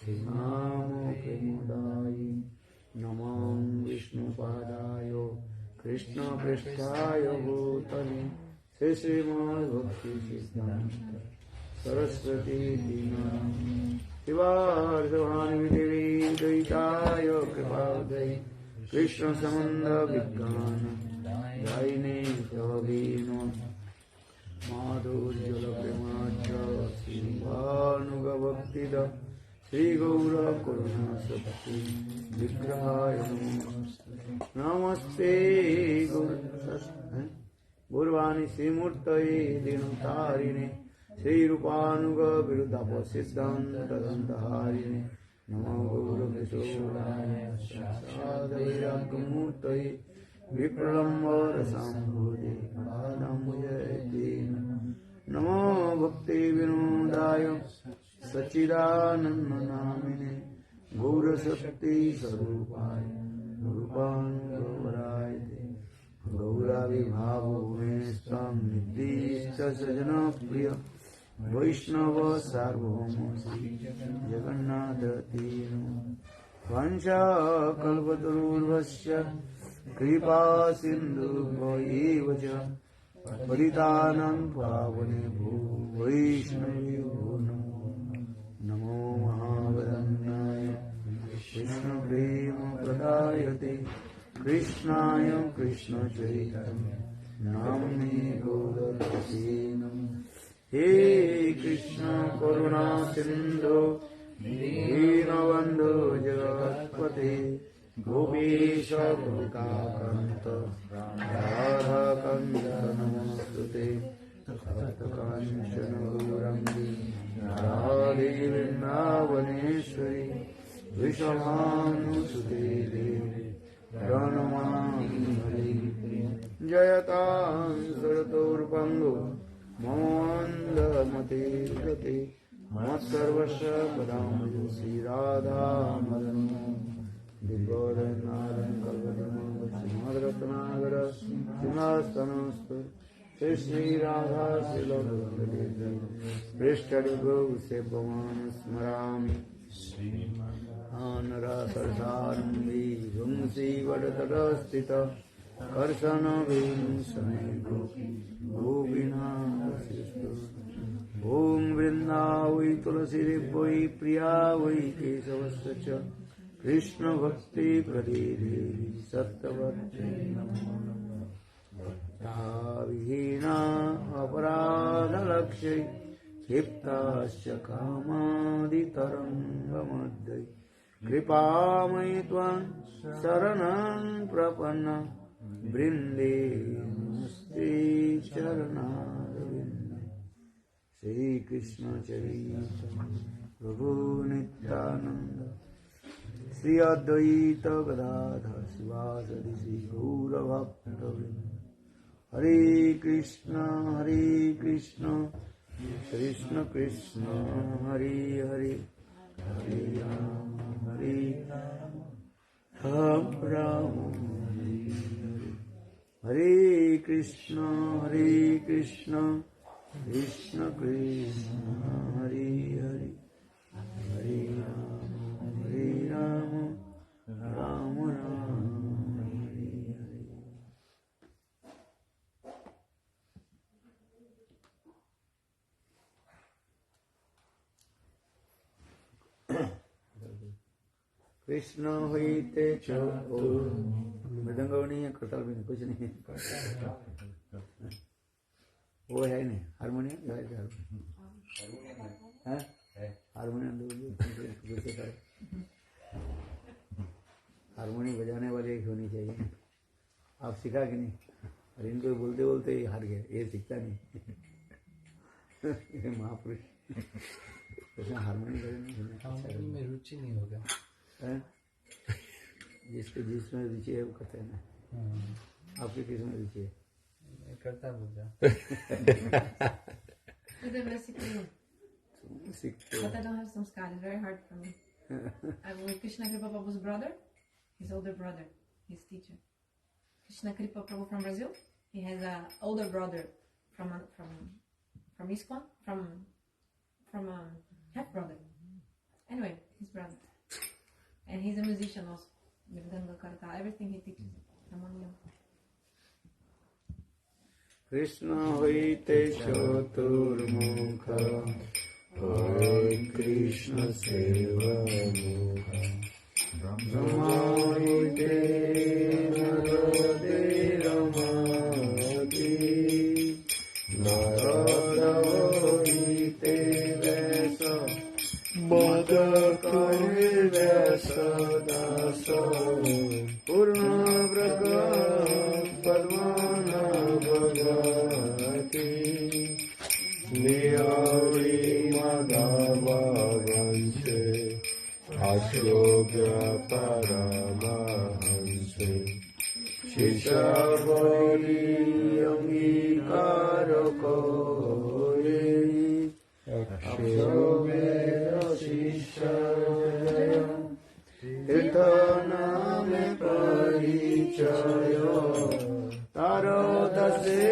Namo Premodayi Namam Vishnupadayo Krishna Prishthaya Bhutale Shri Srimad Bhakti Siddhanta Saraswati Dinam Shivarjavani Devi Daitaya Kripadai Krishna Samanda Vignana Daine Tavino Madhurjala Premacha Srivanuga Bhaktida Shri Gaura Karuna Sakti Vigrahaya Namaste Gurvani Srimurtaye Dinotarine Shri Rupanuga Virudapa Siddhanta Dantaharine Namo Guru Vishudaya Sadhaviragamurtaye Vipralambara Sambhudi Adamuyayatena Namo Bhakti Vinodaya Sachidananda Namine Gaura Shakti Sarupaya Rupan Gaurayate Gaura Vibhavo Mestam Nidishta Sajana Priya Vaishnava Sarvabhauma Jagannatha Tino Vansha Kalpatarurvasya Kripa Sindhu Bhaivaja Paritanam Pavane Bhu Vaishnavi Namo Mahavadanyaya Krishna Prema Pradayate Krishnaya Krishna Chaitanya Namni Gaudarasinam He Krishna Karuna Sindhu Dinabandhu Jagatpate Gopesha Gopakanta Radha Kanta Namastute Satkanchana Gaurangi Radhe Vrindavaneshwari Vishamanusute Devi Pranamami Hari Jayatam Saraturpango Mamanda Mate Gati Matsarvasya Padamayu Sri Radha Madanu Digodanarayan Kalvadama Simadratnagara Simhastanastu Shri Radha Siladhavadeva Prishtadigo Sepaman Smarami Anara Sarsarambi Vamsi Vadatarastita Karsana Venu Samego Gopina Sistu Om Vrindavi Tulasi Devai Priya Vai Kesavasya Krishna Bhakti Pradevi Sattavati Vihina Aparadha Lakshay Kiptasya Kamadi Tarangamadai Kripamai Tvam Saranam Prapanna Brinde Musti Charanaravinda Shri Krishna Chaitanya Prabhu Nityananda Shri Advaita Gadadhar Sivasadi Shri Gaura Bhaktavinda Hare Krishna Krishna Krishna Hare Hare Hare Rama Ram Rama Hare Krishna Krishna Krishna Hare Hare Hare Rama Rama Rama Hare Hare Krishna hoite chau मृदंग नहीं है करताल भी नहीं कुछ नहीं है वो है नहीं हारमोनियम हारमोनियम हारमोनियम बजाने वाले एक होनी चाहिए आप सीखा कि नहीं और इनको बोलते बोलते ही हार गए ये सीखता नहीं महापुरुष हारमोनियम में रुचि नहीं होगा जिसके जिसमें रुचि है वो करते हैं ना आपकी किसमें रुचि है मैं करता बोलता But I don't have some skills. It's very hard for me. With Krishna Kripa Prabhu's brother, his older brother, his teacher. Krishna Kripa Prabhu from Brazil. He has an older brother from ISKCON, from half brother. Anyway, his And he's a musician also. Mridanga, karta, everything he teaches. Harmonium. Krishna hoite chaturmukha, Hare Krishna seva mukha, Brahma hoite narade ramati, Narada hoite vesa, Madhakari vesa dasa, Purna Braga Padmana Bhagati, Niyari Madhava Vanse, Ashogya Paramahanse, Shishabari Angikara Kore, Akshobhya Shishaya, Tirthaname Parichaya, Taro Dase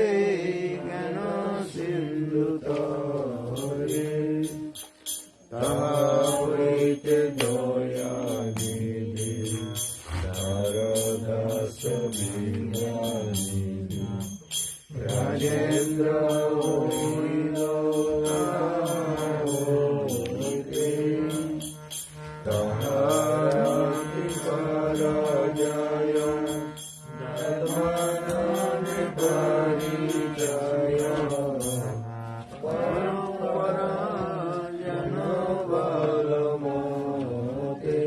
Gana Sindhutare, Tavrite Doya Nidhi, Taro Dasa Vinganidhi, Rajendra Hoino Hoite, Taharati Parajaya, Dharmanane Parijaya, Parampara Jana Balamote,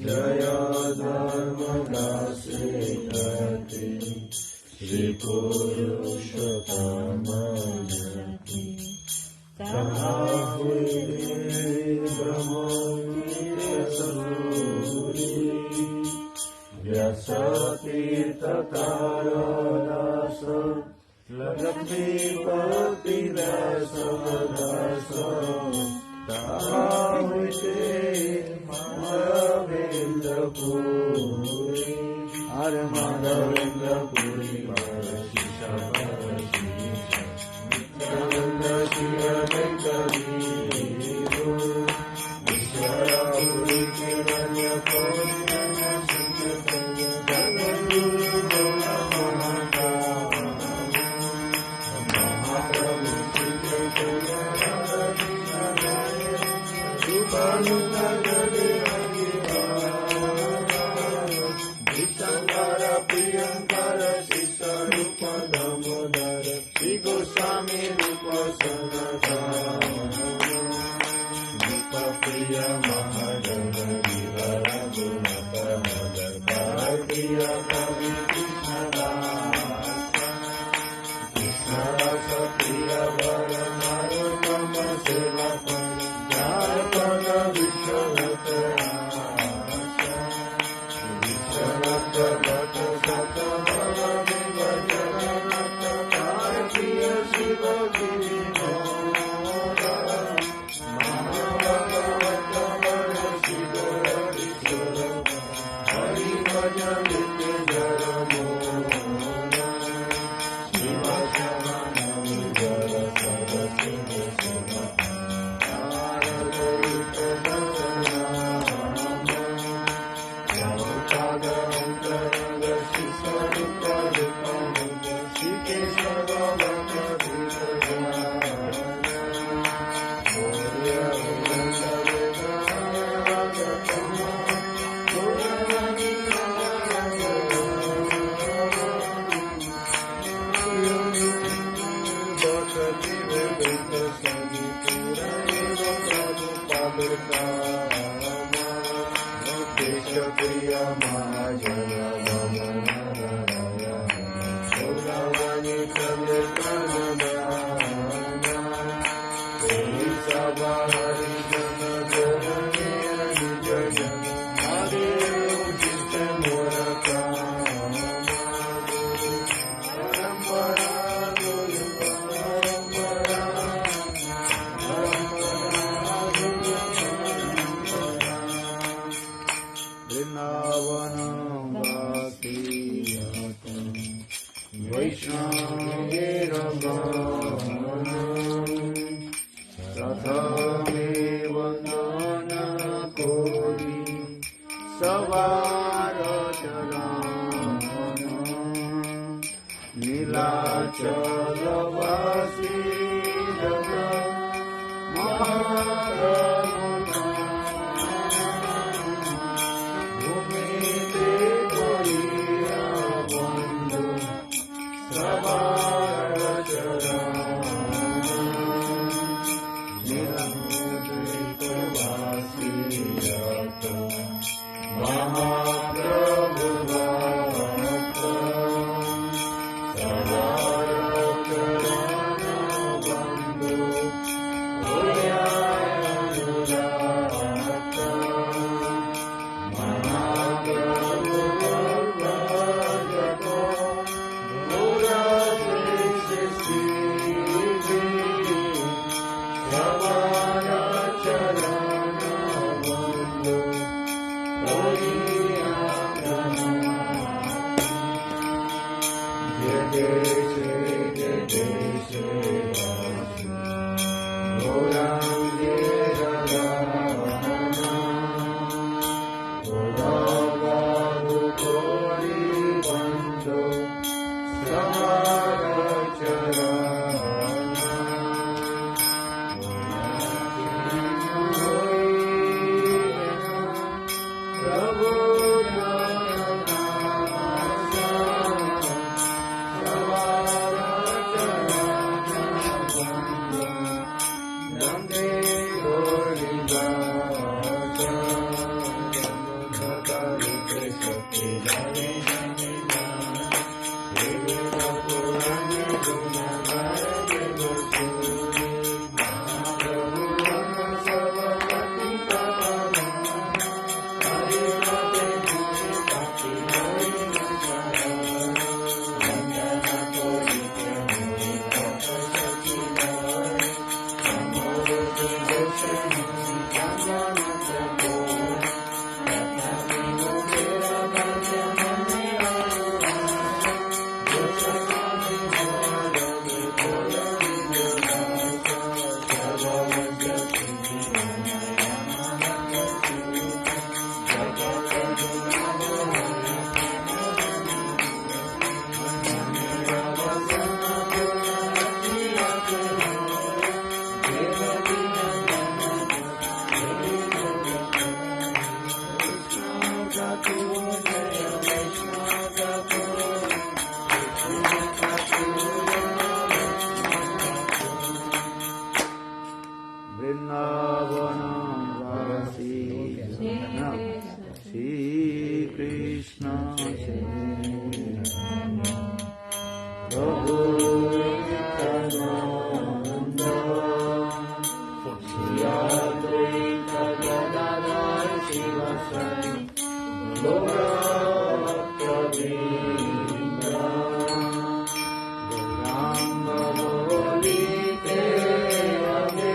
Jaya Dharma Dase Kati, Shri Purushottama Jati, Tahahuri Brahmavira Saruri, Vyasati Tatara Dasa, Lakshmi Pati Dasa Dasa, Tahahuri Madhavendra Puri, Hare Madhavendra Puri, Hare Shisha Hare Shisha, Nityananda Shriya Venkari, Vishwara Puri Kiranya Kaurana Sankirtanya, Jagaguru Gora Mahakava, Mahaprabhu Shri Chaitanya Radha Krishna Rupanuga Gade Shankara Priyankara Sisa Rupa Damodara Shri Goswami Rupa Sanatana Rupa Priya Mahadana Vivara Gunata Madhar Priya Kavi Krishna Dasa Krishna Rasa Priya Vara Narotama Seva Jharpada Vishwanata Rathame Vandana Kori সবার চরণ নীলাচলবাসী জগৎ মহাপ্রভু ভূমিতে করিয়া বন্ধু সবার চরণ নীলাচলবাসী জগৎ মহাপ্রভু ভক্ত সবার চরণ বন্ধু হইয়া অনুরাগ মহাপ্রভু ভক্ত গৌরা শ্রী সবার চরণ বন্ধু বৃন্দাবনবাসী শ্রী কৃষ্ণ প্রভু নিত্যানন্দ শ্রী অদ্বৈত গদাধর শিবাসাদি গৌরভক্তবৃন্দ গৌরাঙ্গ বলিতে হবে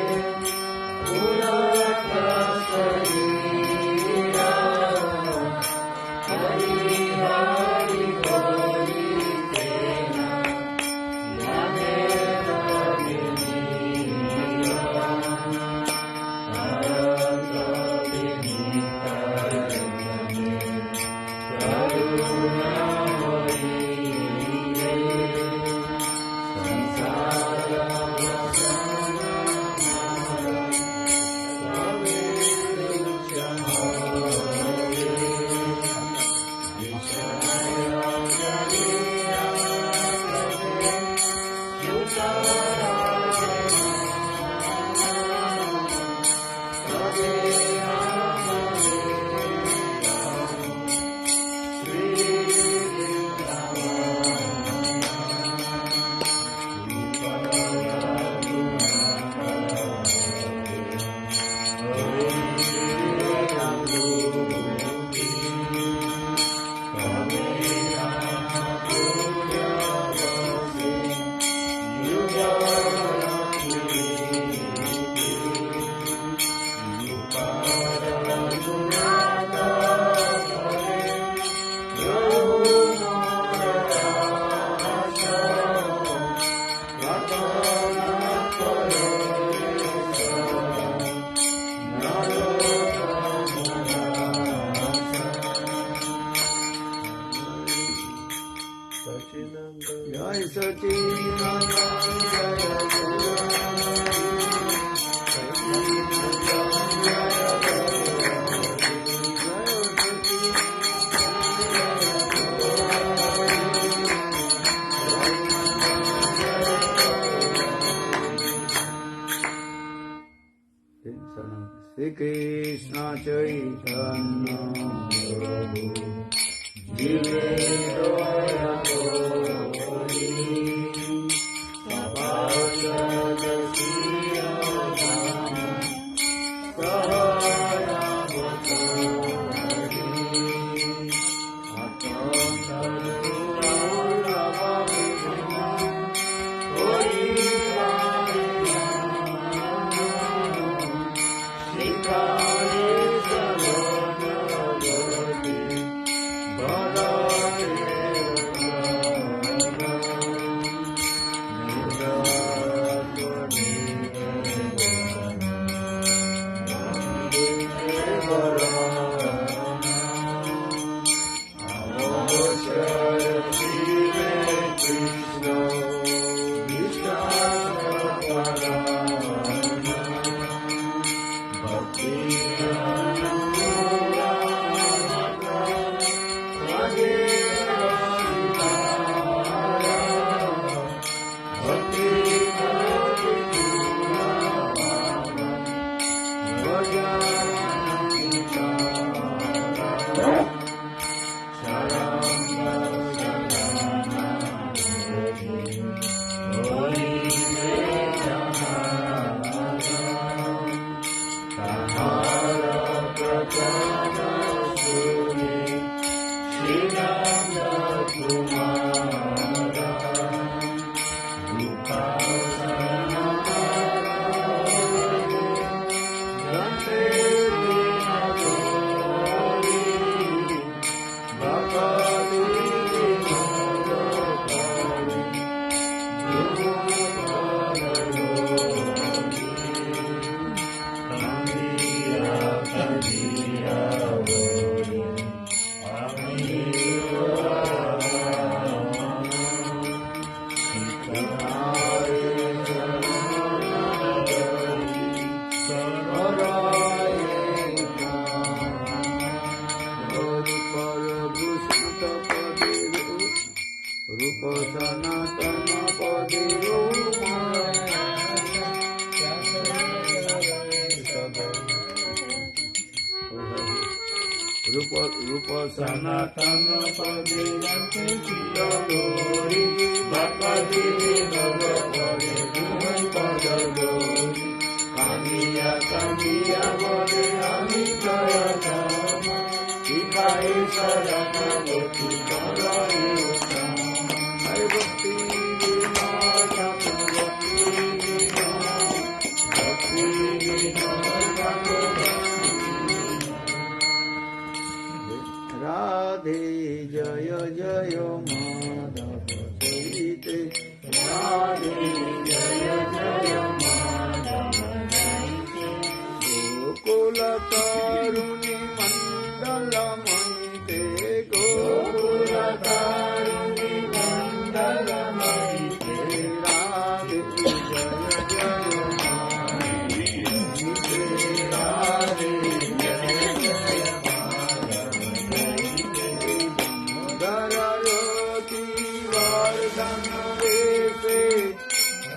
কৃষ্ণ চৈতন্য প্রভু জীবে দয়ালো হরি সবাসদ শ্রিয় रूप सनातन पदे गौरी भक्ति विनोद पदे तुम पद गौरी कामिया कामिया बोले अमी जय राम शिवाय शरण गति करई हरि भक्ति विनोद भक्ति विनोद राधे जय जय माधव चरिते राधे जय जय माधव गोकुल तरुणी मंडल मणिते गोकुल तरुणी मंडल मणिते राधे जय जय राधे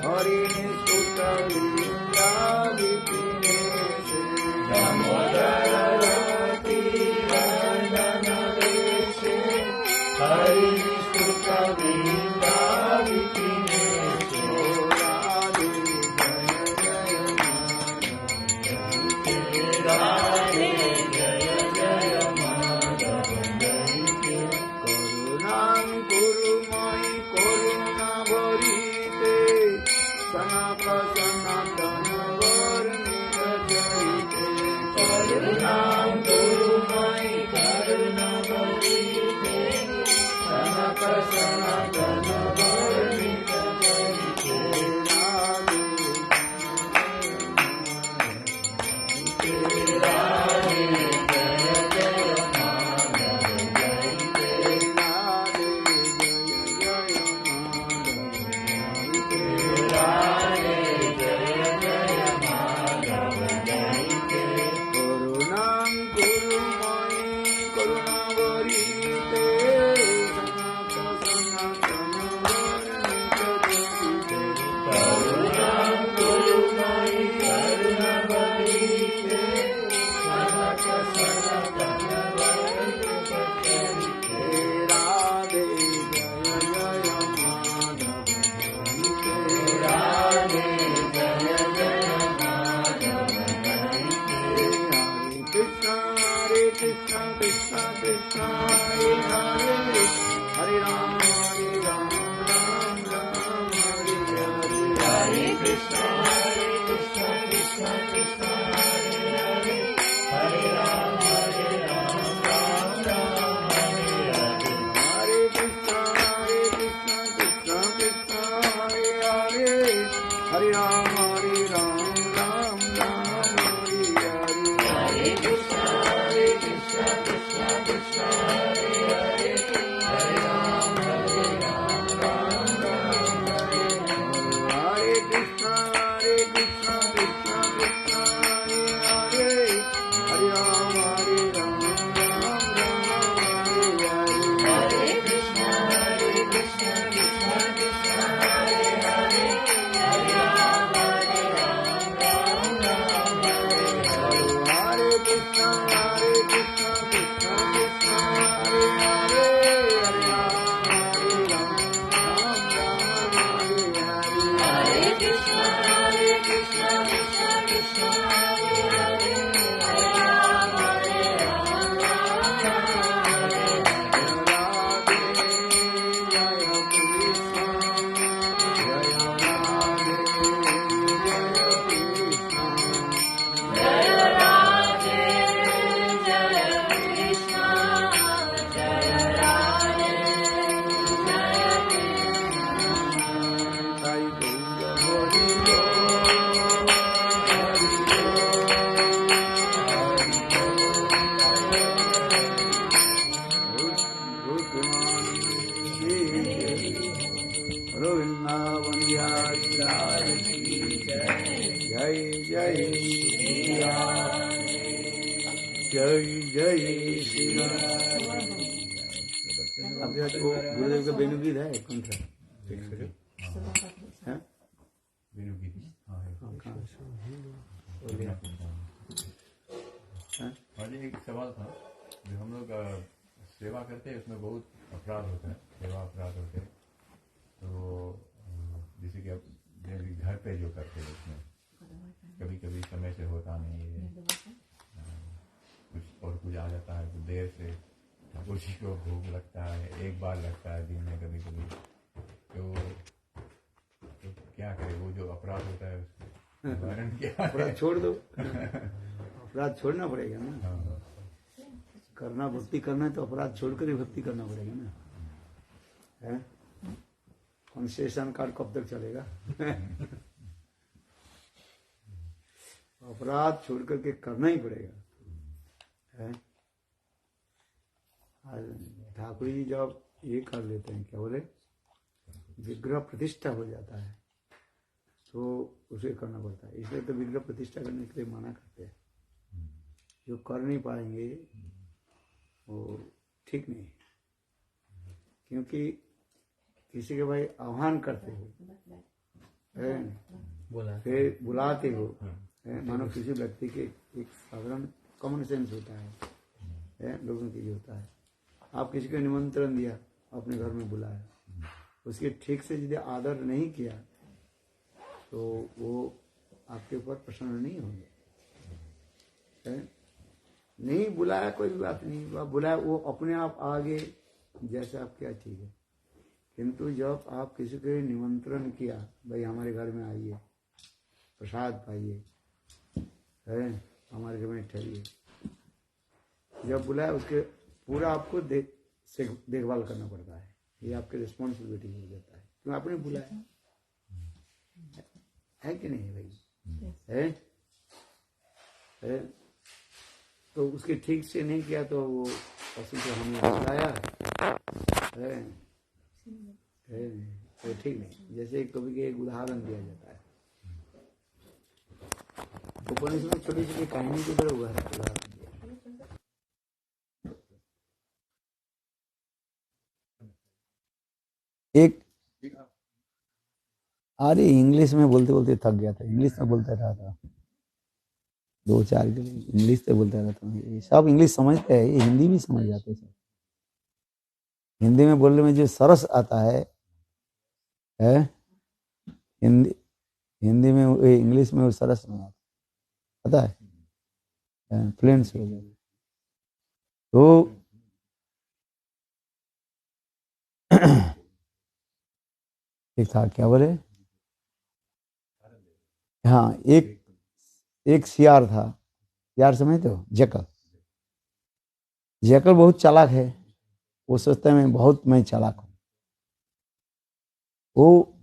हरिणी सुतलिंगा विपिने दामोदरवती वंदन वेशे हरिणी सुतलिंगा विपिने राधे जय जय माधव करुणां गुरुमयि करुणा भरिते सनातन वर्णित जयते करुणां गुरुमयि करुणा भरिते सनातन वर्णित जयते राधे जय जय माधव जयते राधे जय जय माधव जयते करुणां गुरुमयि करुणा भरिते सनातन Krishna Krishna Hare Hare Hare Ram Ram Ram Hare Hare Hare Krishna Krishna Krishna Hare Hare Hare Ram Ram Ram Hare Hare Hare Krishna Krishna Krishna Hare Hare Hare Ram Ram Hare Hare Hare Krishna Krishna Krishna Hare Hare Hare Ram Ram Hare Hare Krishna Krishna Krishna Hare Hare Hare Ram Hare Krishna Krishna Krishna Hare Hare Hare Ram Hare Krishna Krishna Krishna Hare Hare Hare Krishna Krishna Krishna Hare Hare Hare Ram जय जय श्री राम। आपके साथ वो गुरुदेव का बेनु गीत है कौन सा? हैं? और एक सवाल था, जो हम लोग सेवा करते हैं उसमें बहुत अपराध होता है, सेवा अपराध होते हैं, तो जैसे कि अब घर पे जो करते हैं उसमें कभी कभी समय से होता नहीं है, कुछ और कुछ आ जाता है तो देर से ठाकुर जी को भोग लगता है, एक बार लगता है दिन में कभी कभी, तो क्या करे, वो जो अपराध होता है उसका निवारण क्या है? अपराध छोड़ दो, अपराध छोड़ना पड़ेगा ना। हाँ। करना भक्ति करना है तो अपराध छोड़कर ही भक्ति करना पड़ेगा ना। है कंसेशन कार्ड कब तक चलेगा? अपराध छोड़ करके करना ही पड़ेगा। है ठाकुर जी जब ये कर लेते हैं, क्या बोले, विग्रह प्रतिष्ठा हो जाता है तो उसे करना पड़ता है, इसलिए तो विग्रह प्रतिष्ठा करने के लिए मना करते हैं। जो कर नहीं पाएंगे वो ठीक नहीं, क्योंकि किसी के भाई आह्वान करते हो, फिर बुलाते हो, मानो किसी व्यक्ति के एक साधारण कॉमन सेंस होता है, लोगों की जो होता है, आप किसी को निमंत्रण दिया, अपने घर में बुलाया, उसके ठीक से यदि आदर नहीं किया तो वो आपके ऊपर प्रसन्न नहीं होंगे। नहीं बुलाया कोई बात नहीं, आप बुलाया वो अपने आप आगे, जैसे आप क्या ठीक है, किंतु जब आप किसी को निमंत्रण किया, भाई हमारे घर में आइए, प्रसाद पाइए, है हमारे घर में ठहरिए, जब बुलाया उसके पूरा आपको देखभाल करना पड़ता है, ये आपकी रिस्पॉन्सिबिलिटी हो जाता है, क्यों आपने बुलाया है कि नहीं भाई? है तो उसके ठीक से नहीं किया तो वो पशु को हमने बुलाया है तो ठीक नहीं। जैसे कभी के एक उदाहरण दिया जाता है, उपनिषद में छोटी छोटी कहानी की तरह उदाहरण दिया। एक अरे इंग्लिश में बोलते बोलते थक गया था, इंग्लिश में बोलता रहा था, 2-4 के लिए इंग्लिश से बोलता रहता हूँ। ये सब इंग्लिश समझते हैं, ये हिंदी भी समझ जाते हैं। हिंदी में बोलने में जो सरस आता है हिंदी में, इंग्लिश में वो सरस नहीं आता, पता है, फ्लुएंसी हो जाता है। तो ठीक था, क्या बोले? हाँ, एक सियार था। सियार समझते हो? जैकल। जैकल बहुत चालाक है। वो सोचता है मैं चालाक हूँ। वो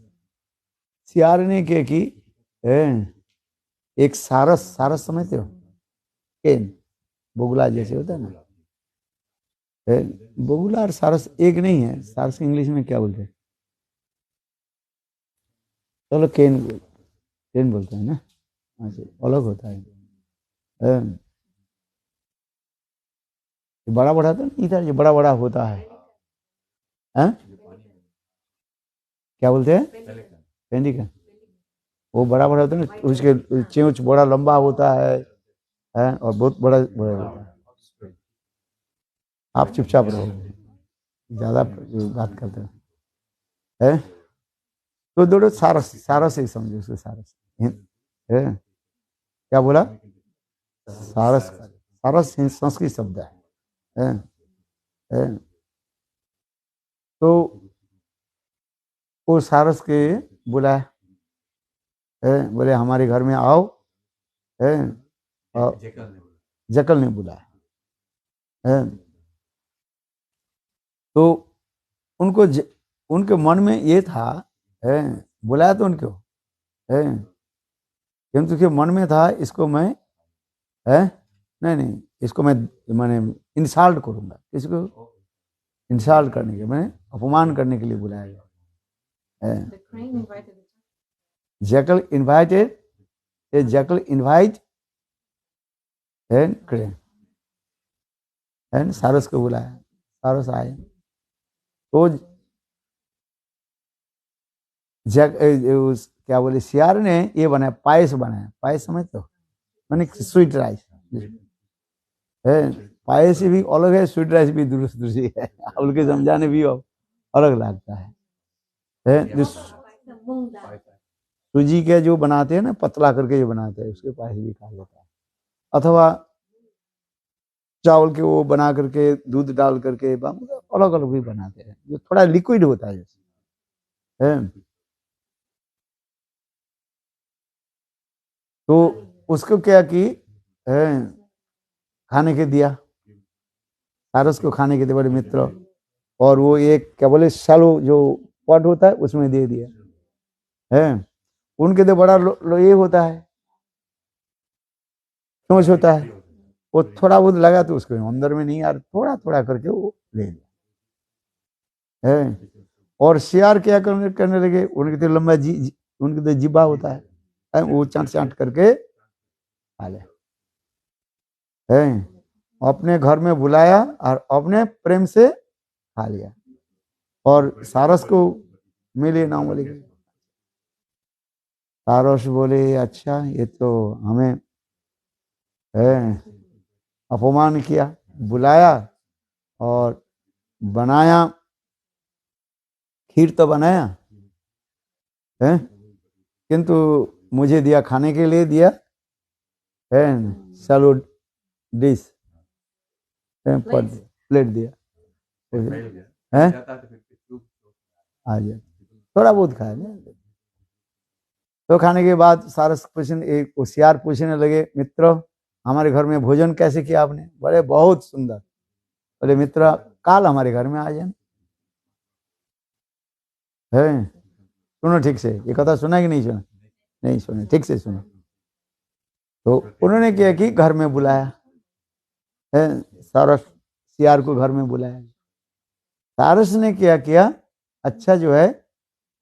सियार ने क्या की, एक सारस, सारस समझते हो? केन, बोगुला जैसे होता है ना। बोगुला और सारस एक नहीं है। सारस इंग्लिश में क्या बोलते हैं? चलो केन, केन बोलते हैं ना। अच्छा, अलग होता है। बड़ा बड़ा तो नहीं था, ये बड़ा बड़ा होता है। हैं? क्या बोलते हैं? पेंडिकन। वो बड़ा बड़ा होता है ना, उसके चोंच बड़ा लंबा होता है, और बहुत बड़ा बड़ा होता है। आप चुपचाप रहो, ज्यादा बात करते हैं। तो दोनों सारस, सारस ही समझो उसको, सारस है। क्या बोला? सारस, सारस संस्कृत शब्द है। है? तो वो सारस के बुलाया, बोले हमारे घर में आओ। है? और जकल ने बुलाया। है? तो उनको उनके मन में ये था, है, बुलाया तो उनको, है, किंतु उसके मन में था इसको मैं, है, नहीं नहीं, इसको मैंने इंसल्ट करूंगा। किसको? इंसल्ट करने के, मैंने अपमान करने के लिए बुलाया गया। Jackal invited, A jackal invite and crane, and सारस को बुलाया। सारस आए। तो क्या बोले, सियार ने ये बनाया, पायस बनाया। पायस समझते हो? मैंने स्वीट राइस है। पायस भी अलग है, स्वीट राइस भी दूसरी है। उनके समझाने भी अलग लगता है। सूजी के जो बनाते हैं ना, पतला करके जो बनाते हैं, उसके पायस भी कहा जाता है। अथवा चावल के वो बना करके दूध डाल करके अलग अलग भी बनाते हैं, जो थोड़ा लिक्विड होता है जैसे, है। तो उसको क्या की, खाने के दिया, सारस को खाने के दिए बड़े मित्र। और वो एक क्या बोले, शालो जो पॉट होता है उसमें दे दिया। है? उनके तो बड़ा ये होता है, चोंच होता है। वो थोड़ा बहुत लगा तो उसको अंदर में नहीं, यार थोड़ा थोड़ा करके वो ले लिया। है? और सियार क्या करने लगे, उनके तो लंबा उनके तो जिब्बा होता है, वो चाट चाट करके खा ले। है? अपने घर में बुलाया और अपने प्रेम से खा लिया। और सारस को मिले ना बोले। सारस बोले अच्छा, ये तो हमें, है, अपमान किया, बुलाया और बनाया, खीर तो बनाया है, किंतु मुझे दिया, खाने के लिए दिया है, चलो डिश, प्लेट दिया है। आ जाए, थोड़ा बहुत खाया। तो खाने के बाद सारस एक होशियार पूछने लगे, मित्र हमारे घर में भोजन कैसे किया आपने? बड़े बहुत सुंदर। बोले मित्र काल हमारे घर में आ जाए। है? सुनो ठीक से, ये कथा सुना कि नहीं सुना? नहीं सुने, ठीक से सुनो। तो उन्होंने क्या कि घर में बुलाया है, सारस सियार को घर में बुलाया। सारस ने क्या किया, अच्छा जो है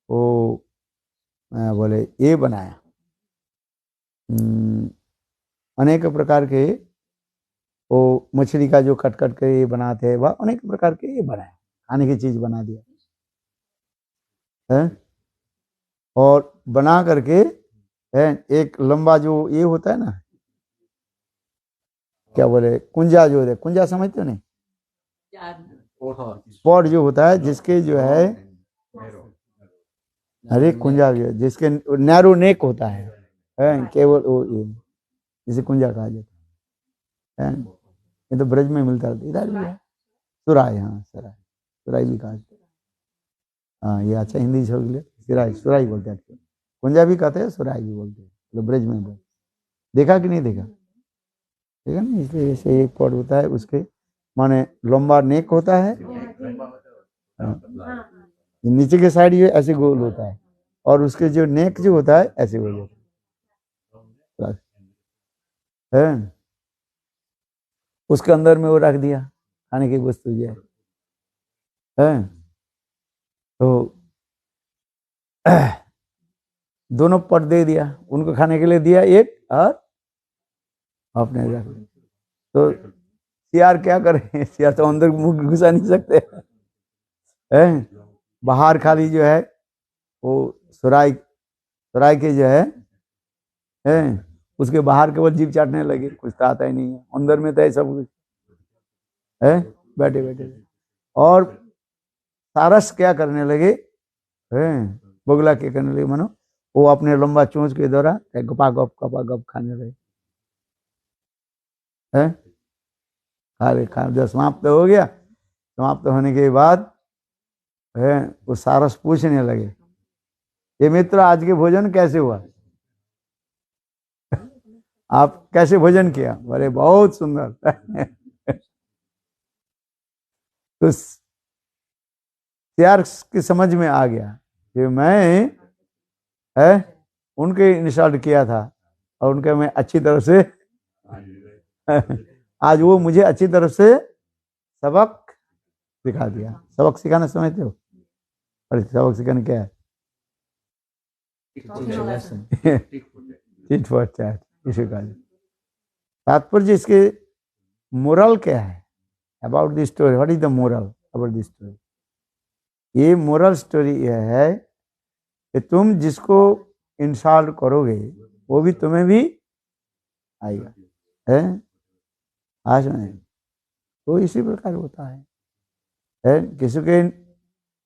वो बोले ये बनाया, अनेक प्रकार के वो मछली का जो कट कट के ये बनाते हैं, वह अनेक प्रकार के ये बनाया, खाने की चीज बना दिया है। और बना करके है, एक लंबा जो ये होता है ना, क्या बोले, कुंजा जो है, कुंजा समझते हो नहीं? पॉट जो होता है जिसके जो है, अरे कुंजा जो है जिसके नैरो नेक होता है केवल वो ये जिसे कुंजा कहा जाता है। ये तो ब्रज में मिलता है, इधर भी है सुराय। हाँ सुराय, सुराय भी कहा। हाँ ये अच्छा हिंदी छोड़ गया, सुराय सुराय बोलते हैं, पंजाबी कहते हैं, सुराय भी बोलते हैं, तो ब्रज में बोलते। देखा कि नहीं देखा? देखा ना, इसलिए ऐसे एक पॉट होता है, उसके माने लंबा नेक होता है, नीचे के साइड ये ऐसे गोल होता है, और उसके जो नेक जो होता है ऐसे गोल होता है। उसके अंदर में वो रख दिया खाने की वस्तु जो है, तो दोनों पट दे दिया, उनको खाने के लिए दिया एक, और आपने रख लिया। तो सियार क्या करें, सियार तो अंदर मुंह घुसा नहीं सकते हैं, बाहर खाली जो है वो सुराई, सुराई के जो है उसके बाहर केवल जीभ चाटने लगे, कुछ तो आता ही नहीं है, अंदर में तो है सब कुछ है, बैठे बैठे। और सारस क्या करने लगे, बगुला क्या करने लगे, मानो वो अपने लंबा चोंच के द्वारा गपा गप खाने लगे, खा जब समाप्त हो गया, समाप्त होने के बाद वो सारस पूछने लगे, ये मित्र आज के भोजन कैसे हुआ, आप कैसे भोजन किया? बोले बहुत सुंदर। तो सियार की समझ में आ गया कि मैं उनके इंसल्ट किया था, और उनके मैं अच्छी तरह से आज वो मुझे अच्छी तरह से सबक सिखा दिया। सबक सिखाना समझते हो? अरे सबक सिखाना क्या है? टिट फॉर टैट, इसे कहा। तात्पर्य इसके मोरल क्या है about this story, what is the moral about this story? ये मोरल स्टोरी यह है कि तुम जिसको इंसल्ट करोगे वो भी तुम्हें भी आएगा, है आज नहीं। तो इसी प्रकार होता है किसी के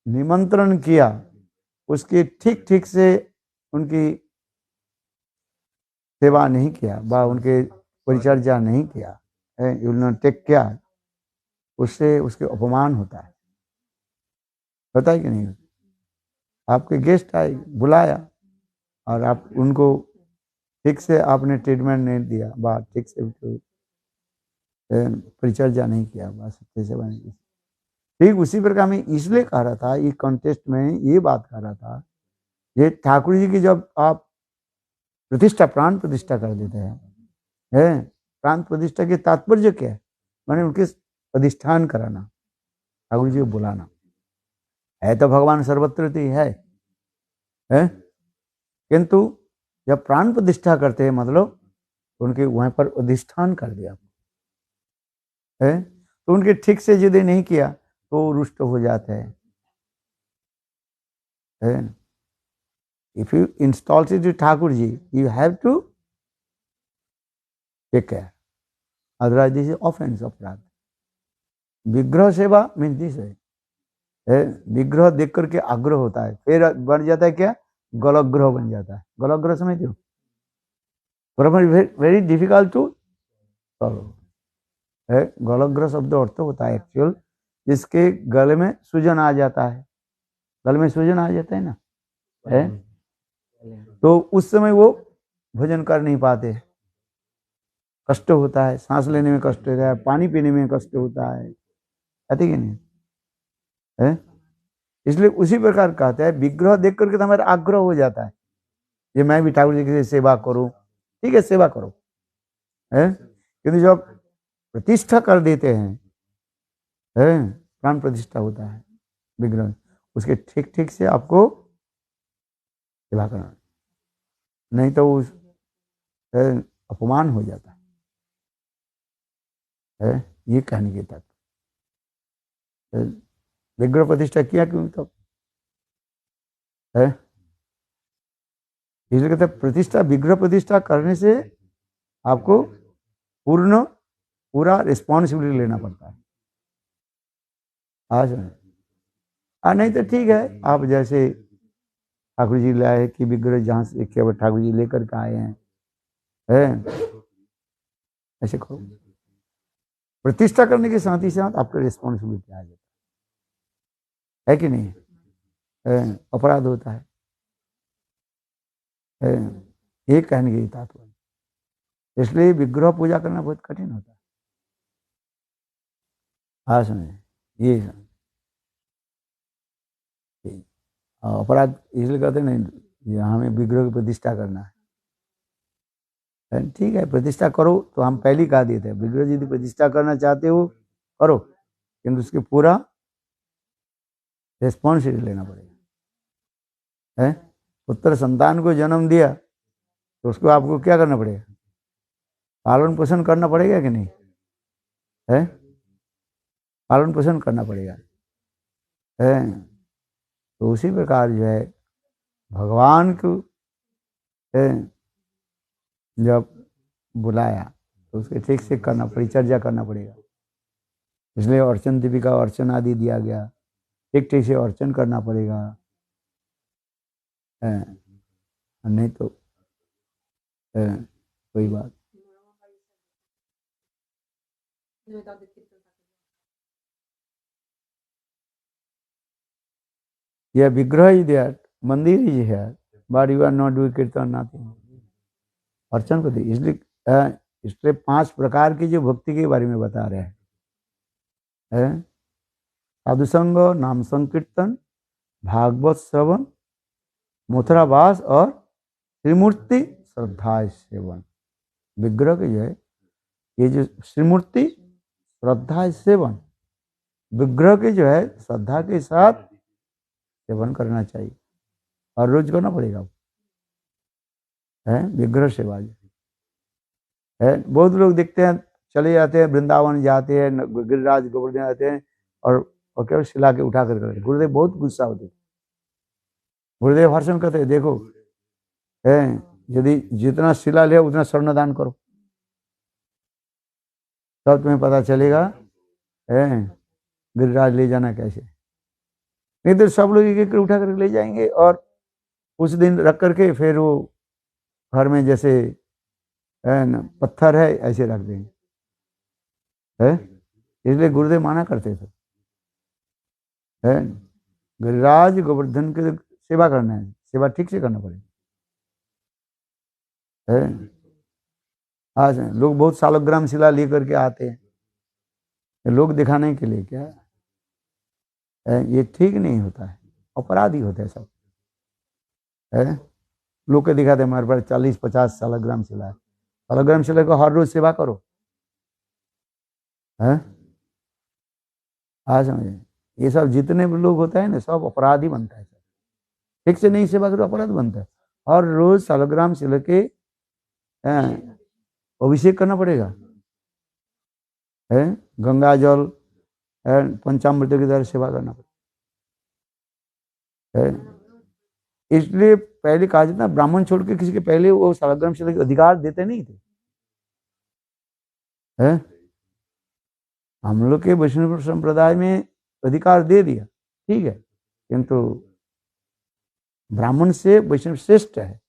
निमंत्रण किया, उसकी ठीक ठीक से उनकी सेवा नहीं किया, बा उनके परिचर्या नहीं किया, you will not take care, उससे उसके अपमान होता है कि नहीं? आपके गेस्ट आए, बुलाया, और आप उनको ठीक से आपने ट्रीटमेंट नहीं दिया, बा ठीक से परिचर्या नहीं किया, बस अच्छे से बने। ठीक उसी प्रकार मैं इसलिए कह रहा था, ये कॉन्टेस्ट में ये बात कर रहा था, ये ठाकुर जी की जब आप प्रतिष्ठा, प्राण प्रतिष्ठा कर देते हैं, प्राण प्रतिष्ठा के तात्पर्य क्या है? माने उनके अधिष्ठान कराना, ठाकुर जी को बुलाना है, तो भगवान सर्वत्र है, किंतु जब प्राण प्रतिष्ठा करते हैं मतलब उनके वहां पर अधिष्ठान कर दिया है, तो उनके ठीक से यदि नहीं किया तो रुष्ट हो जाते हैं। If you install it to Thakur ji, you have to take care. Otherwise, this is offense of Radha. विग्रह सेवा मीन्स दिस है, विग्रह देख करके आग्रह होता है, फिर बन जाता है क्या? गलग्रह बन जाता है। गलग्रह समझते हो? वेरी डिफिकल्ट टू सॉल्व है। गलग्रह शब्द अर्थ होता है एक्चुअल जिसके गले में सूजन आ जाता है, गले में सूजन आ जाता है ना, है तो उस समय वो भोजन कर नहीं पाते, कष्ट होता है, सांस लेने में कष्ट होता है, पानी पीने में कष्ट होता है, ठीक है नहीं है? इसलिए उसी प्रकार कहते हैं, विग्रह देख करके तो हमारा आग्रह हो जाता है, ये मैं भी ठाकुर जी की सेवा करूं, ठीक है सेवा करो, है किंतु जब प्रतिष्ठा कर देते हैं, प्राण प्रतिष्ठा होता है विग्रह, उसके ठीक ठीक से आपको सेवा करना, नहीं तो उस अपमान हो जाता है। ये कहने के तक विग्रह प्रतिष्ठा किया क्यों तब है? इसलिए कहते प्रतिष्ठा, विग्रह प्रतिष्ठा करने से आपको पूरा रिस्पॉन्सिबिलिटी लेना पड़ता है। आज नहीं तो ठीक है, आप जैसे ठाकुर जी लाए कि विग्रह जहाँ से केवल ठाकुर जी लेकर के आए हैं, ऐसे करो। प्रतिष्ठा करने के साथ ही साथ आपका रिस्पॉन्सिबिलिटी आ जाता है कि नहीं? अपराध होता है। ये कहने की तात्पर्य। इसलिए विग्रह पूजा करना बहुत कठिन होता है। हाँ समझे, ये अपराध इसलिए कहते नहीं, हमें विग्रह की प्रतिष्ठा करना है। ठीक है, प्रतिष्ठा करो, तो हम पहले कहा दिए थे विग्रह यदि प्रतिष्ठा करना चाहते हो करो, किंतु उसके पूरा रिस्पॉन्सिबिलिटी लेना पड़ेगा। है पुत्र संतान को जन्म दिया तो उसको आपको क्या करना पड़ेगा? पालन पोषण करना पड़ेगा कि नहीं? है पालन पोषण करना पड़ेगा। है तो उसी प्रकार जो है भगवान को जब बुलाया तो उसके ठीक से करना, परिचर्या करना पड़ेगा। इसलिए अर्चन दीपिका अर्चन आदि दिया गया, ठीक ठीक से अर्चन करना पड़ेगा। नहीं तो कोई बात। यह विग्रह is there, mandir is here, but you are not doing kirtan nothing. अर्चन को इसलिए 5 प्रकार की जो भक्ति के बारे में बता रहे हैं, साधु संग, नाम संकीर्तन, भागवत श्रवण, मथुरावास और श्रीमूर्ति श्रद्धा सेवन। विग्रह के जो है ये जो श्रीमूर्ति श्रद्धा सेवन, विग्रह के जो है श्रद्धा के साथ सेवन करना चाहिए और रोज करना पड़ेगा। है विग्रह सेवा है। बहुत लोग देखते हैं चले जाते हैं, वृंदावन जाते हैं, गिरिराज गोवर्धन जाते हैं और केवल शिला के उठा कर करते। गुरुदेव बहुत गुस्सा होते, गुरुदेव हर्षण करते, देखो यदि जितना शिला ले उतना स्वर्ण दान करो, तब तुम्हें पता चलेगा गिरिराज ले जाना कैसे। नहीं तो सब लोग एक उठा करके ले जाएंगे और उस दिन रख करके फिर वो घर में जैसे पत्थर है ऐसे रख देंगे। इसलिए गुरुदेव माना करते थे गिरिराज गोवर्धन की सेवा करना है, सेवा ठीक से करना पड़ेगा। आज लोग बहुत सालग्राम शिला लेकर के आते हैं लोग दिखाने के लिए, क्या ये ठीक नहीं होता है, अपराधी होते हैं सब। लोग के दिखाते हैं हमारे पास 40-50 सालग्राम शिला है, सालग्राम शिला को हर रोज सेवा करो। आज समझे, ये सब जितने भी लोग होता है ना सब अपराधी बनता है। ठीक से नहीं सेवा करो अपराध बनता है। हर रोज सालग्राम शिला के अभिषेक करना पड़ेगा। गंगा जल पंचामृत की तरह सेवा करना पड़ेगा। इसलिए पहले कहा जाता है ब्राह्मण छोड़ के किसी के पहले वो सालग्राम शिला के अधिकार देते नहीं थे। हम लोग के वैष्णव संप्रदाय में अधिकार दे दिया, ठीक है, किंतु ब्राह्मण से वैष्णव श्रेष्ठ है,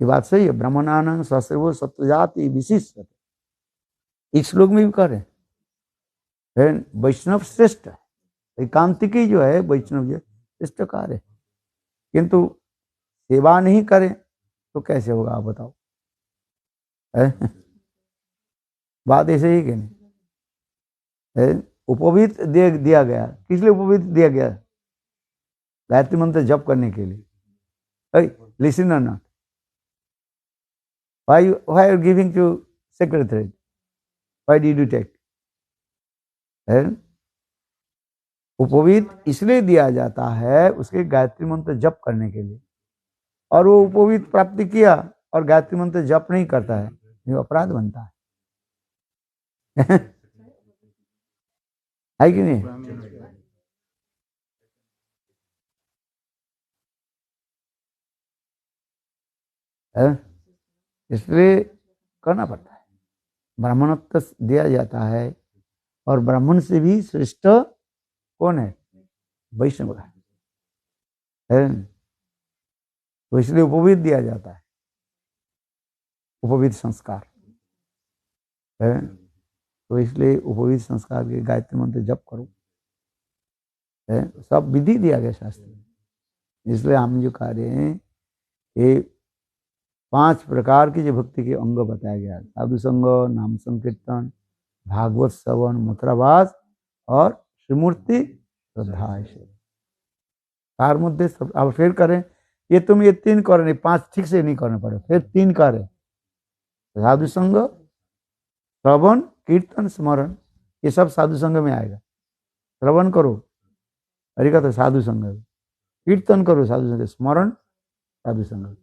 ये बात सही है। ब्राह्मणानंद सस्व सत्वजाति विशिष्ट, इस श्लोक में भी कह रहे हैं वैष्णव श्रेष्ठ है, एकांतिकी जो है वैष्णव जो श्रेष्ठ कार्य है, किंतु सेवा नहीं करें तो कैसे होगा आप बताओ। बात ऐसे ही कि नहीं। उपवीत दिया गया, किस लिए उपवीत दिया गया? गायत्री मंत्र जप करने के लिए। लिसन और not, why are you giving to secretary? Why did you take? उपवीत इसलिए दिया जाता है उसके गायत्री मंत्र जप करने के लिए, और वो उपवीत प्राप्ति किया और गायत्री मंत्र जप नहीं करता है, ये अपराध बनता है। है कि नहीं? इसलिए करना पड़ता है, ब्राह्मणत्व दिया जाता है, और ब्राह्मण से भी श्रेष्ठ कौन है? वैष्णव है। तो इसलिए उपवीत दिया जाता है, उपवीत संस्कार है। तो इसलिए उपवीत संस्कार के गायत्री मंत्र जप करो, है सब विधि दिया गया शास्त्र में। इसलिए हम जो कह रहे हैं ये 5 प्रकार की जो भक्ति के अंग बताया गया, साधु संग, नाम संकीर्तन, भागवत श्रवण, मुद्रावास और श्रीमूर्ति श्रद्धा। ऐसे 4 मुद्दे सब। अब फिर करें, ये तुम ये 3 कर नहीं, 5 ठीक से नहीं करने पड़े, फिर 3 करें, साधु संग, श्रवण, कीर्तन, स्मरण, ये सब साधु संग में आएगा। श्रवण करो हरि का तो साधु संग, कीर्तन करो साधु संग, स्मरण साधु संग।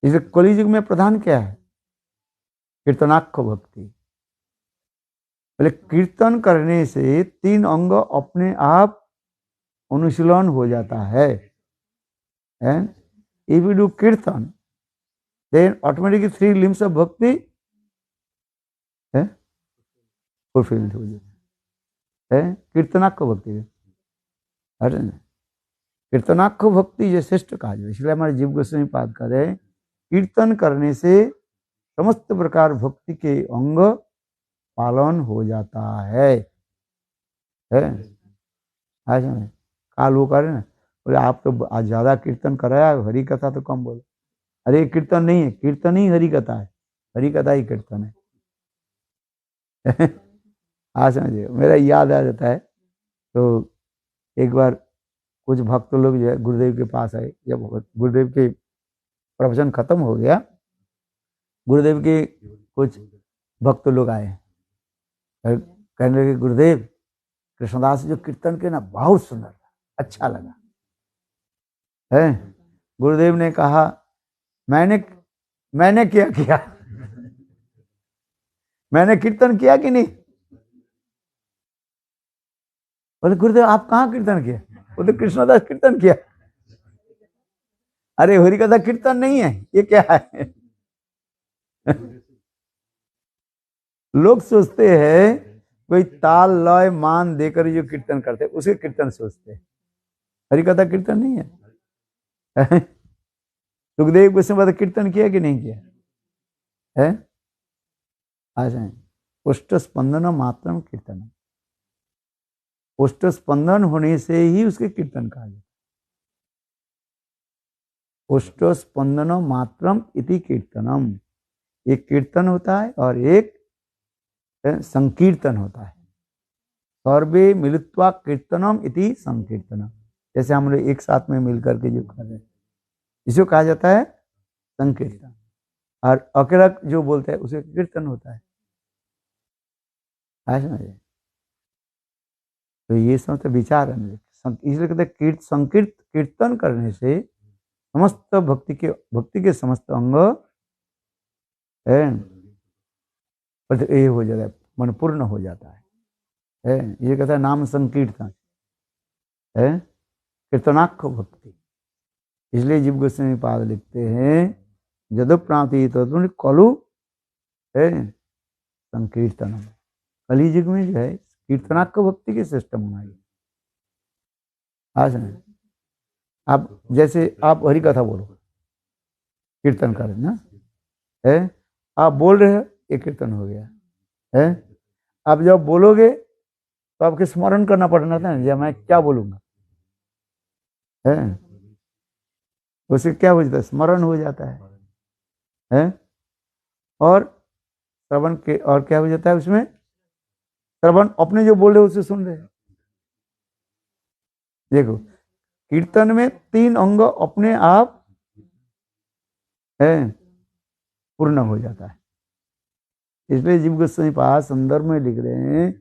इसे कलियुग में प्रधान क्या है? कीर्तनाक्ष भक्ति। बोले कीर्तन करने से 3 अंग अपने आप अनुशीलन हो जाता है। And if you do kirtan, then automatically 3 limbs of bhakti fulfilled हो जाता है। कीर्तनाक्ष भक्ति, अरे कीर्तनाक्ष भक्ति ये श्रेष्ठ कार्य। इसलिए हमारे जीव गोस्वामी पाद करे, कीर्तन करने से समस्त प्रकार भक्ति के अंग पालन हो जाता है। आज काल वो करे ना, बोले आप तो आज ज्यादा कीर्तन कराया, हरि कथा तो कम बोले। अरे कीर्तन नहीं है, कीर्तन ही हरि कथा है, हरि कथा ही कीर्तन है। आज समझिए, मेरा याद आ जाता है, तो एक बार कुछ भक्त लोग जो है गुरुदेव के पास आए, जब गुरुदेव के प्रवचन खत्म हो गया, गुरुदेव के कुछ भक्त लोग आए, कहने लगे गुरुदेव कृष्णदास जो कीर्तन के ना बहुत सुंदर, अच्छा लगा है। गुरुदेव ने कहा मैंने क्या किया? मैंने कीर्तन किया कि नहीं? बोले गुरुदेव आप कहाँ कीर्तन किया? बोले कृष्णदास कीर्तन किया। अरे हरि कथा कीर्तन नहीं है, ये क्या है? लोग सोचते हैं कोई ताल लय मान देकर जो कीर्तन करते हैं उसे कीर्तन सोचते हैं, हरि कथा कीर्तन नहीं है। सुखदेव गोस्वामी कीर्तन किया कि नहीं किया है? आशा पुष्ट स्पंदन मात्रम कीर्तन, पुष्ट स्पंदन होने से ही उसके कीर्तन कहा जाता है। पुष्ट स्पंदन मात्रम इति कीर्तनम, एक कीर्तन होता है और एक संकीर्तन होता है। सर्वे मिलित्वा कीर्तनम इति संकीर्तनम, जैसे हम लोग एक साथ में मिलकर के जो कर रहे हैं इसे कहा जाता है संकीर्तन, और अकेला जो बोलते हैं उसे कीर्तन होता है। समझे? तो ये समझते विचार है, इसलिए कहते हैं कीर्तन करने से समस्त भक्ति के समस्त अंग ये हो जाता है, मन पूर्ण हो जाता है। ये कहता है नाम संकीर्तन है, कीर्तनाक्ष भक्ति। इसलिए जीव गोस्वामी पाद लिखते हैं जदु प्राप्ति तो कलु है संकीर्तन। कली युग में जो है कीर्तनाक्ष भक्ति के सिस्टम बनाई। आज आप जैसे आप हरि कथा बोलो, कीर्तन करें ना, है आप बोल रहे हो, ये कीर्तन हो गया है। आप जब बोलोगे तो आपके स्मरण करना पड़ना था, या मैं क्या बोलूंगा है, उसे क्या हो जाता है, स्मरण हो जाता है। और श्रवण के और क्या हो जाता है उसमें, श्रवण अपने जो बोल रहे उसे सुन रहे। देखो कीर्तन में 3 अंग अपने आप है पूर्ण हो जाता है। इसलिए जीव गोस्वामी पाद संदर्भ में लिख रहे हैं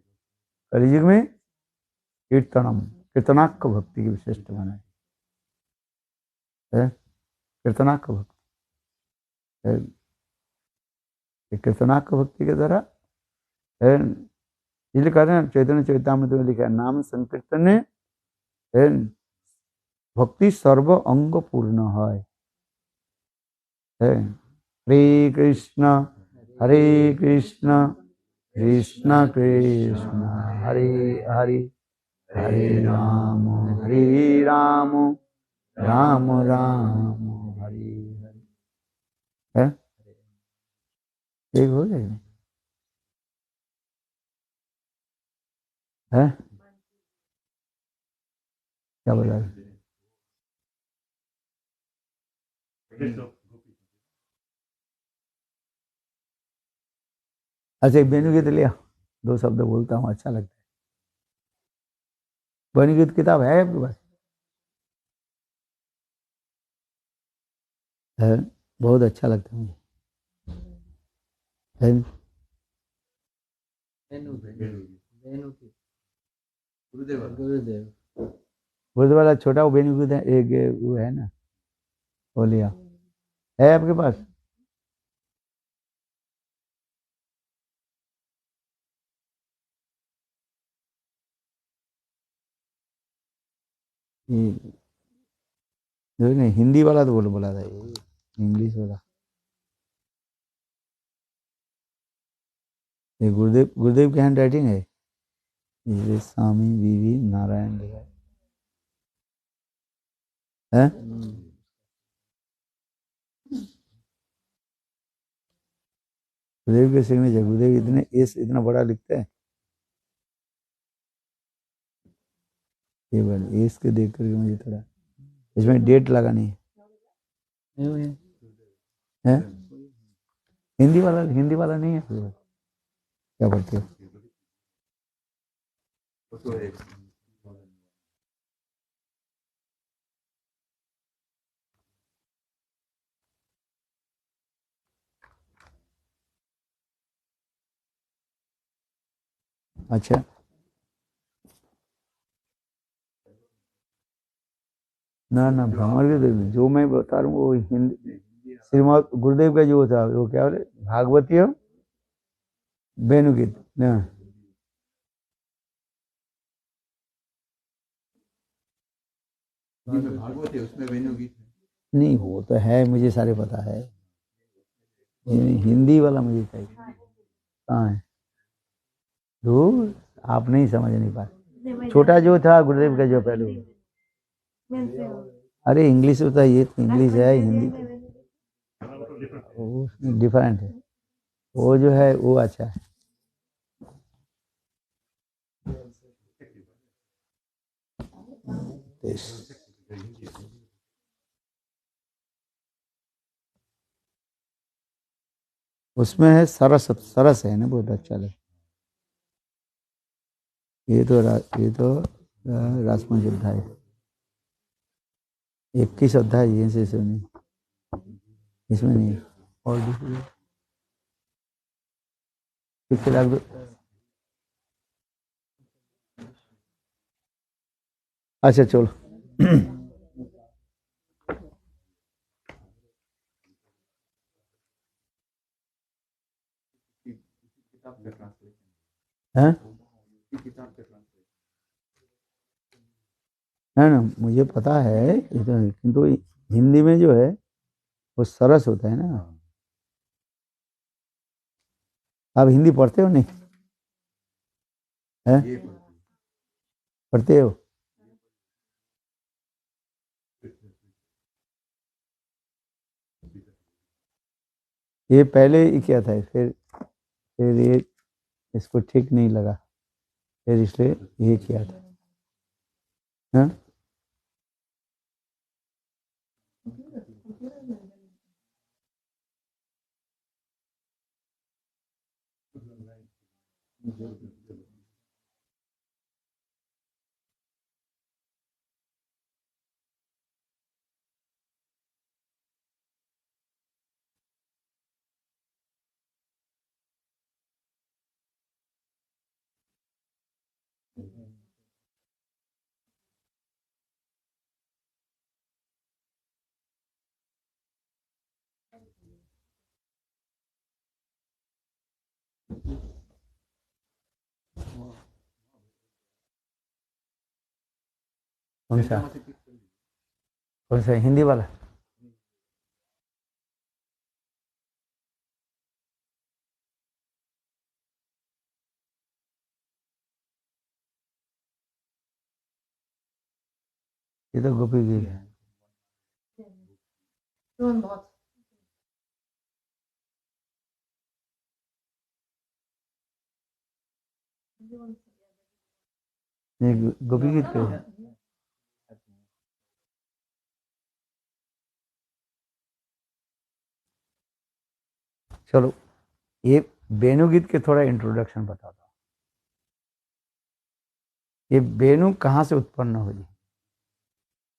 कलियुग में कीर्तनम, कीर्तनाक्ष भक्ति की विशिष्ट बनाए है। कीर्तनाक्ष भक्ति, कीर्तनाक्ष भक्ति के द्वारा है। इसलिए कहते हैं चैतन्य चैतामृत में लिखा है नाम संकीर्तन है भक्ति सर्व अंग पूर्ण है। हरे कृष्ण कृष्ण कृष्ण हरे हरे, हरे राम राम राम हरे हरे। एक हो जाएगा। है? क्या बोला? अच्छा, एक बेनु गीत लिया, 2 शब्द बोलता हूँ, अच्छा लगता है। बेनु गीत किताब है आपके पास? है, बहुत अच्छा लगता है मुझे। है? गुरुदेव गुरुदेव वाला छोटा वो बेनु गीत है, एक वो है ना, वो लिया है आपके पास? ये जो नहीं, हिंदी वाला तो बोला था, ये इंग्लिश वाला। ये गुरुदेव की हैंड राइटिंग है, ये स्वामी वीवी नारायण लिखा है। गुरुदेव के सिग्नेचर, गुरुदेव इतने एस इतना बड़ा लिखते हैं, केवल एस के देख करके मुझे थोड़ा, इसमें डेट लगानी है। हिंदी वाला नहीं है, क्या पढ़ते हो? अच्छा, ना ना, भ्रमर के जो मैं बता रहा हूँ वो हिंदी, श्रीमद गुरुदेव का जो था वो क्या बोले, भागवती हो बेनुगीत ना। भागवत है उसमें वेणु गीत नहीं, वो तो है, मुझे सारे पता है, हिंदी वाला मुझे चाहिए। कहाँ है? तो आप नहीं समझ नहीं पाए, छोटा जो था गुरुदेव का जो पहले, अरे इंग्लिश होता है, ये तो इंग्लिश है, हिंदी वो डिफरेंट है, वो जो है वो अच्छा है। उसमें है सरस, सरस है ना, बहुत अच्छा लगे। ये तो राजपंच अध्याय, 21 अध्याय ये से नहीं, इसमें नहीं, और दूसरी लाख दो। अच्छा चलो। हैं? है ना, मुझे पता है ये तो, किंतु हिंदी में जो है वो सरस होता है ना। आप हिंदी पढ़ते हो नहीं? है? पढ़ते हो? ये पहले ही किया था, फिर ये इसको ठीक नहीं लगा, फिर इसलिए ये किया था। हाँ? कौन सा हिंदी वाला? ये तो गोपी की है। बहुत ये गोपी गीत पे है। चलो ये वेणु गीत के थोड़ा इंट्रोडक्शन बताता हूँ। ये वेणु कहाँ से उत्पन्न हुई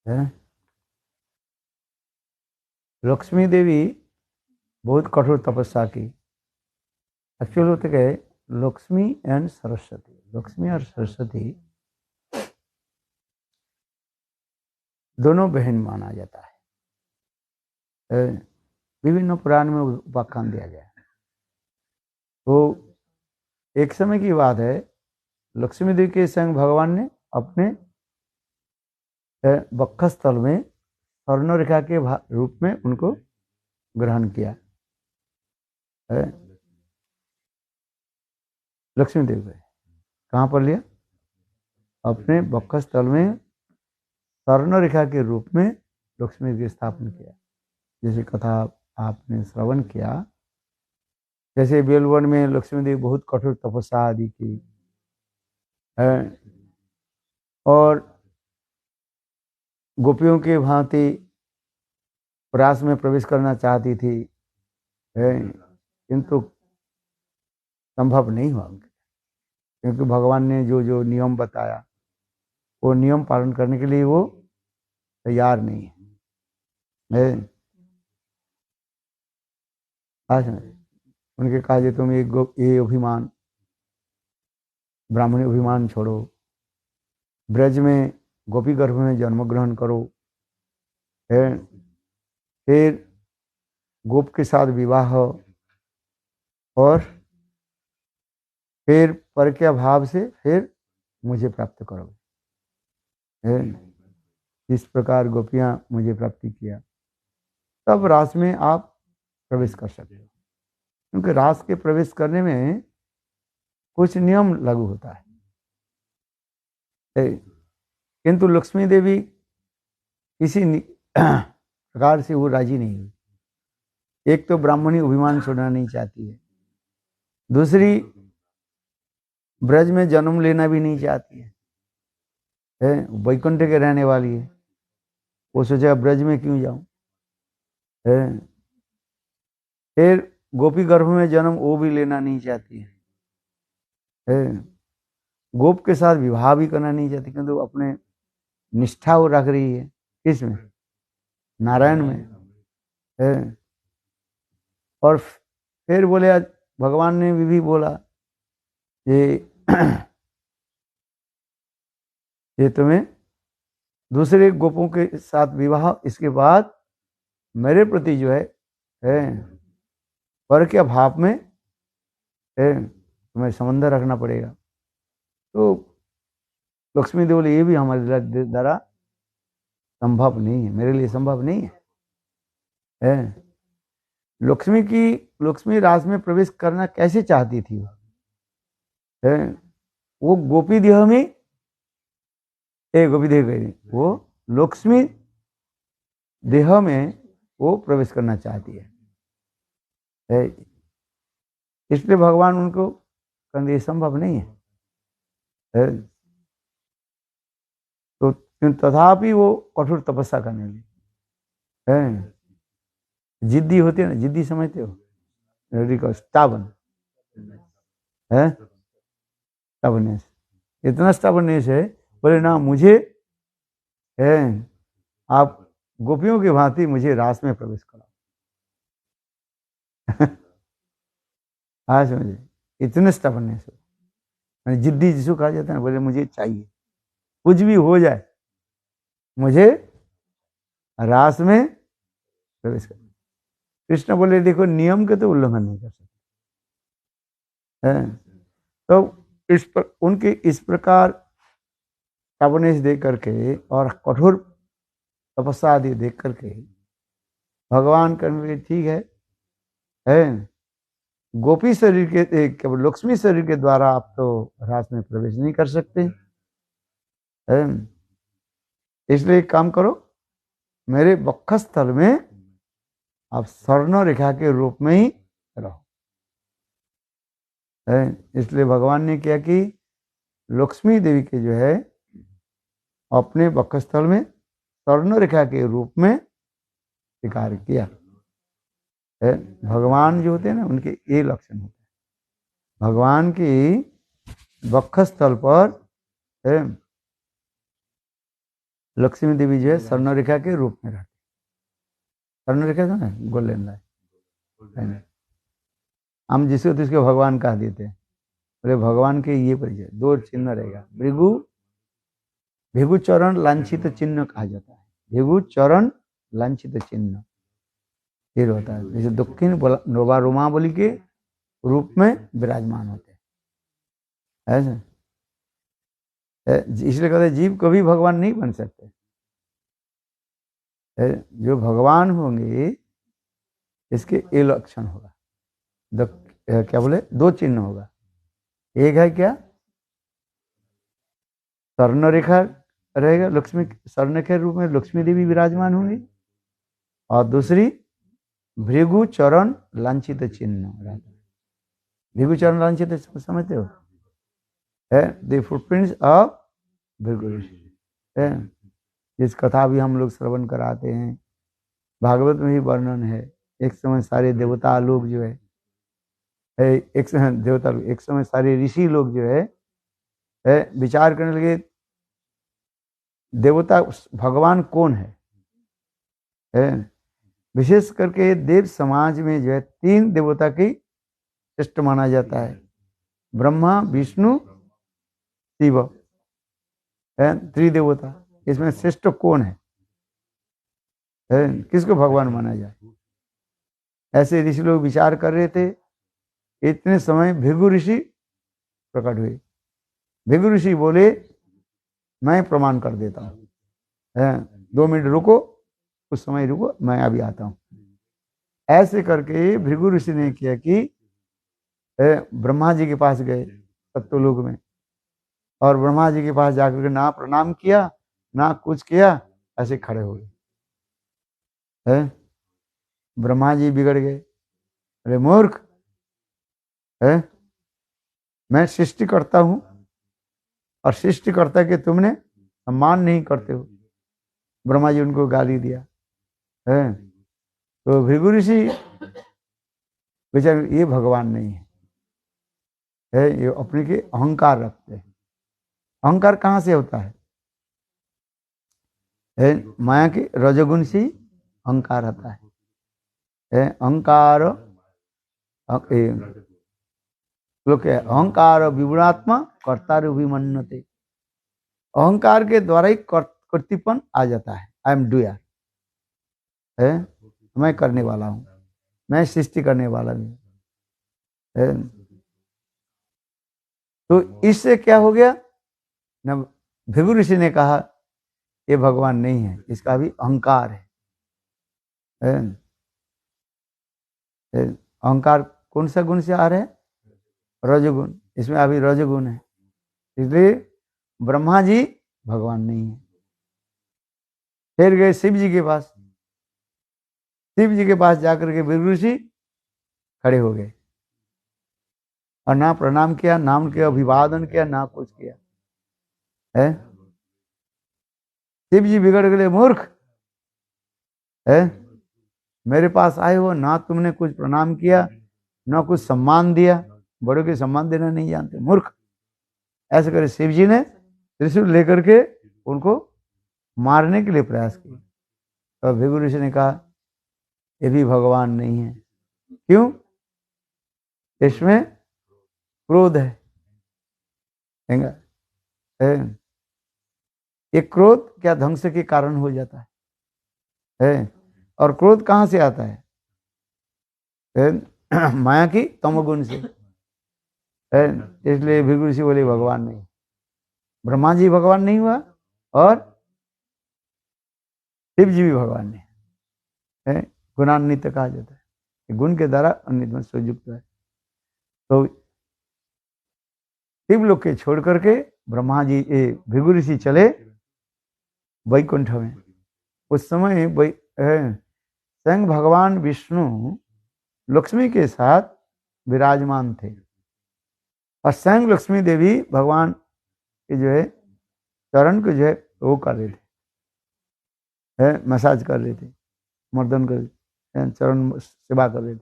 है? लक्ष्मी देवी बहुत कठोर तपस्या की। एक्चुअल होते गए लक्ष्मी एंड सरस्वती, लक्ष्मी और सरस्वती दोनों बहन माना जाता है। विभिन्न पुराण में उपाख्यान दिया गया है। तो एक समय की बात है, लक्ष्मी देवी के संग भगवान ने अपने वक्षस्थल में स्वर्ण रेखा के रूप में उनको ग्रहण किया। लक्ष्मी देवी को कहाँ पर लिया? अपने वक्षस्थल में स्वर्ण रेखा के रूप में लक्ष्मी देवी की स्थापना किया। जैसे कथा आपने श्रवण किया, जैसे बेलवन में लक्ष्मी देवी बहुत कठोर तपस्या आदि की और गोपियों के भांति प्रयास में प्रवेश करना चाहती थी, किंतु संभव नहीं हुआ, क्योंकि भगवान ने जो जो नियम बताया वो नियम पालन करने के लिए वो तैयार नहीं है। उनके कहा जे तुम ये अभिमान, ब्राह्मणी अभिमान छोड़ो, ब्रज में गोपी गर्भ में जन्म ग्रहण करो, फिर गोप के साथ विवाह और फिर पर के भाव से फिर मुझे प्राप्त करोगे। इस प्रकार गोपियां मुझे प्राप्ति किया, तब रास में आप प्रवेश कर सकते हो। क्योंकि रास के प्रवेश करने में कुछ नियम लागू होता है, किंतु लक्ष्मी देवी किसी प्रकार से वो राजी नहीं हुई। एक तो ब्राह्मणी अभिमान छोड़ना नहीं चाहती है, दूसरी ब्रज में जन्म लेना भी नहीं चाहती है, वैकुंठ के रहने वाली है। वो सोचा ब्रज में क्यों जाऊं, फिर गोपी गर्भ में जन्म वो भी लेना नहीं चाहती है, गोप के साथ विवाह भी करना नहीं चाहती, किंतु अपने निष्ठा वो रख रही है किसमें? नारायण में। और फिर बोले, आज भगवान ने भी बोला ये तुम्हें दूसरे गोपों के साथ विवाह, इसके बाद मेरे प्रति जो है पर के भाव में तुम्हें संबंध रखना पड़ेगा। तो लक्ष्मी देवी बोले ये भी हमारे द्वारा संभव नहीं है, मेरे लिए संभव नहीं है। लक्ष्मी रास में प्रवेश करना कैसे चाहती थी? वो गोपी देह में, गोपी देह गई, वो लक्ष्मी देह में वो प्रवेश करना चाहती है। इसलिए भगवान उनको कहते ये संभव नहीं है। तो तथापि वो कठोर तपस्या करने लगी। जिद्दी होते हैं ना, जिद्दी समझते हो? स्टाबन है, स्टाबनेस, इतना स्टाबनेस है, बोले ना मुझे आप गोपियों की भांति मुझे रास में प्रवेश कराओ। हाँ समझे, इतने स्टाबनेस हो, जिद्दी जिसको कहा जाता है, बोले मुझे चाहिए, कुछ भी हो जाए मुझे रास में प्रवेश करना। कृष्ण बोले देखो नियम के तो उल्लंघन नहीं कर सकते। तो उनके इस प्रकार स्टाबनेस देख करके और कठोर तपस्या आदि देख करके भगवान कहने ठीक है, गोपी शरीर के केवल लक्ष्मी शरीर के द्वारा आप तो रास में प्रवेश नहीं कर सकते, इसलिए एक काम करो, मेरे वक्षस्थल में आप स्वर्ण रेखा के रूप में ही रहो। इसलिए भगवान ने क्या कि लक्ष्मी देवी के जो है अपने वक्षस्थल में स्वर्ण रेखा के रूप में स्वीकार किया है। भगवान जो होते हैं ना उनके ये लक्षण होते हैं, भगवान की वक्षस्थल पर है लक्ष्मी देवी जो है स्वर्ण रेखा के रूप में रहती। स्वर्ण रेखा था ना गोल्डन लाइन, हम जिसको तिसको भगवान कह देते हैं। बोले भगवान के ये परिचय दो चिन्ह रहेगा, भृगु चरण लांछित चिन्ह कहा जाता है। भृगु चरण लांछित चिन्ह ये होता है, जैसे दक्षिण नोबा रोमावली के रूप में विराजमान होते हैं ऐसे। इसलिए कहते जीव कभी भगवान नहीं बन सकते। जो भगवान होंगे इसके ये लक्षण होगा, क्या बोले दो चिन्ह होगा। एक है क्या स्वर्ण रेखा रहेगा, लक्ष्मी स्वर्ण के रूप में लक्ष्मी देवी विराजमान होंगी, और दूसरी भृगु चरण लांछित चिन्ह रहता है। भृगु चरण लांछित समझते हो, द फुटप्रिंट्स ऑफ भृगु ऋषि, जिस कथा भी हम लोग श्रवण कराते हैं, भागवत में भी वर्णन है। एक समय सारे देवता लोग जो है एक समय सारे ऋषि लोग जो है विचार करने लगे देवता भगवान कौन है। विशेष करके देव समाज में जो है 3 देवता की श्रेष्ठ माना जाता है, ब्रह्मा विष्णु शिव, त्रिदेवता। इसमें श्रेष्ठ कौन है, किसको भगवान माना जाए। ऐसे ऋषि लोग विचार कर रहे थे। इतने समय भृगु ऋषि प्रकट हुए। भृगु ऋषि बोले मैं प्रमाण कर देता हूँ, 2 मिनट रुको, कुछ समय रुको, मैं अभी आता हूँ। ऐसे करके भृगु ऋषि ने किया कि ब्रह्मा जी के पास गए सत्यलोक में, और ब्रह्मा जी के पास जाकर के ना प्रणाम किया ना कुछ किया, ऐसे खड़े हो गए। ब्रह्मा जी बिगड़ गए, अरे मूर्ख, मैं सृष्टि करता हूं और सृष्टिकर्ता के तुमने सम्मान नहीं करते हो। ब्रह्मा जी उनको गाली दिया। तो भृगु ऋषि बेचारे ये भगवान नहीं है, ये अपने के अहंकार रखते हैं। अहंकार कहाँ से होता है? माया के रजोगुण से अहंकार आता है। अहंकार लोग अहंकार विगुणात्मा कर्तारु विमन्यते। अहंकार के द्वारा ही कर्तृपन आ जाता है। आई एम डूयर, मैं करने वाला हूं, मैं सृष्टि करने वाला हूं। तो इससे क्या हो गया न, भृगु ऋषि ने कहा ये भगवान नहीं है, इसका भी अहंकार है। अहंकार कौन सा गुण से आ रहे हैं? रजोगुण। इसमें अभी रजोगुण है, इसलिए ब्रह्मा जी भगवान नहीं है। फिर गए शिव जी के पास। शिव जी के पास जाकर के भृगु ऋषि खड़े हो गए और ना प्रणाम किया, नाम के अभिवादन किया, ना कुछ किया। है शिव जी बिगड़ गए, मूर्ख है, मेरे पास आए हो, ना तुमने कुछ प्रणाम किया ना कुछ सम्मान दिया। बड़ों के सम्मान देना नहीं जानते, मूर्ख। ऐसे करे शिव जी ने त्रिशूल लेकर के उनको मारने के लिए प्रयास किया। तो भृगु ऋषि ने कहा ये भी भगवान नहीं है। क्यों? इसमें क्रोध है। ये क्रोध क्या ध्वंस के कारण हो जाता है। और क्रोध कहां से आता है? माया की तमोगुण से। इसलिए भृगु ऋषि बोले भगवान नहीं। ब्रह्मा जी भगवान नहीं हुआ और शिव जी भी भगवान नहीं है। गुणान्वित कहा जाता है, गुण के द्वारा अन्वित में संयुक्त है। तो शिव लोक के छोड़ करके ब्रह्मा जी भृगु ऋषि चले वैकुंठ में। उस समय स्वयं भगवान विष्णु लक्ष्मी के साथ विराजमान थे, और स्वयं लक्ष्मी देवी भगवान कि जो है चरण को जो है वो कर रहे थे, मसाज कर रहे थे, मर्दन कर चरण सेवा कर रहे थे।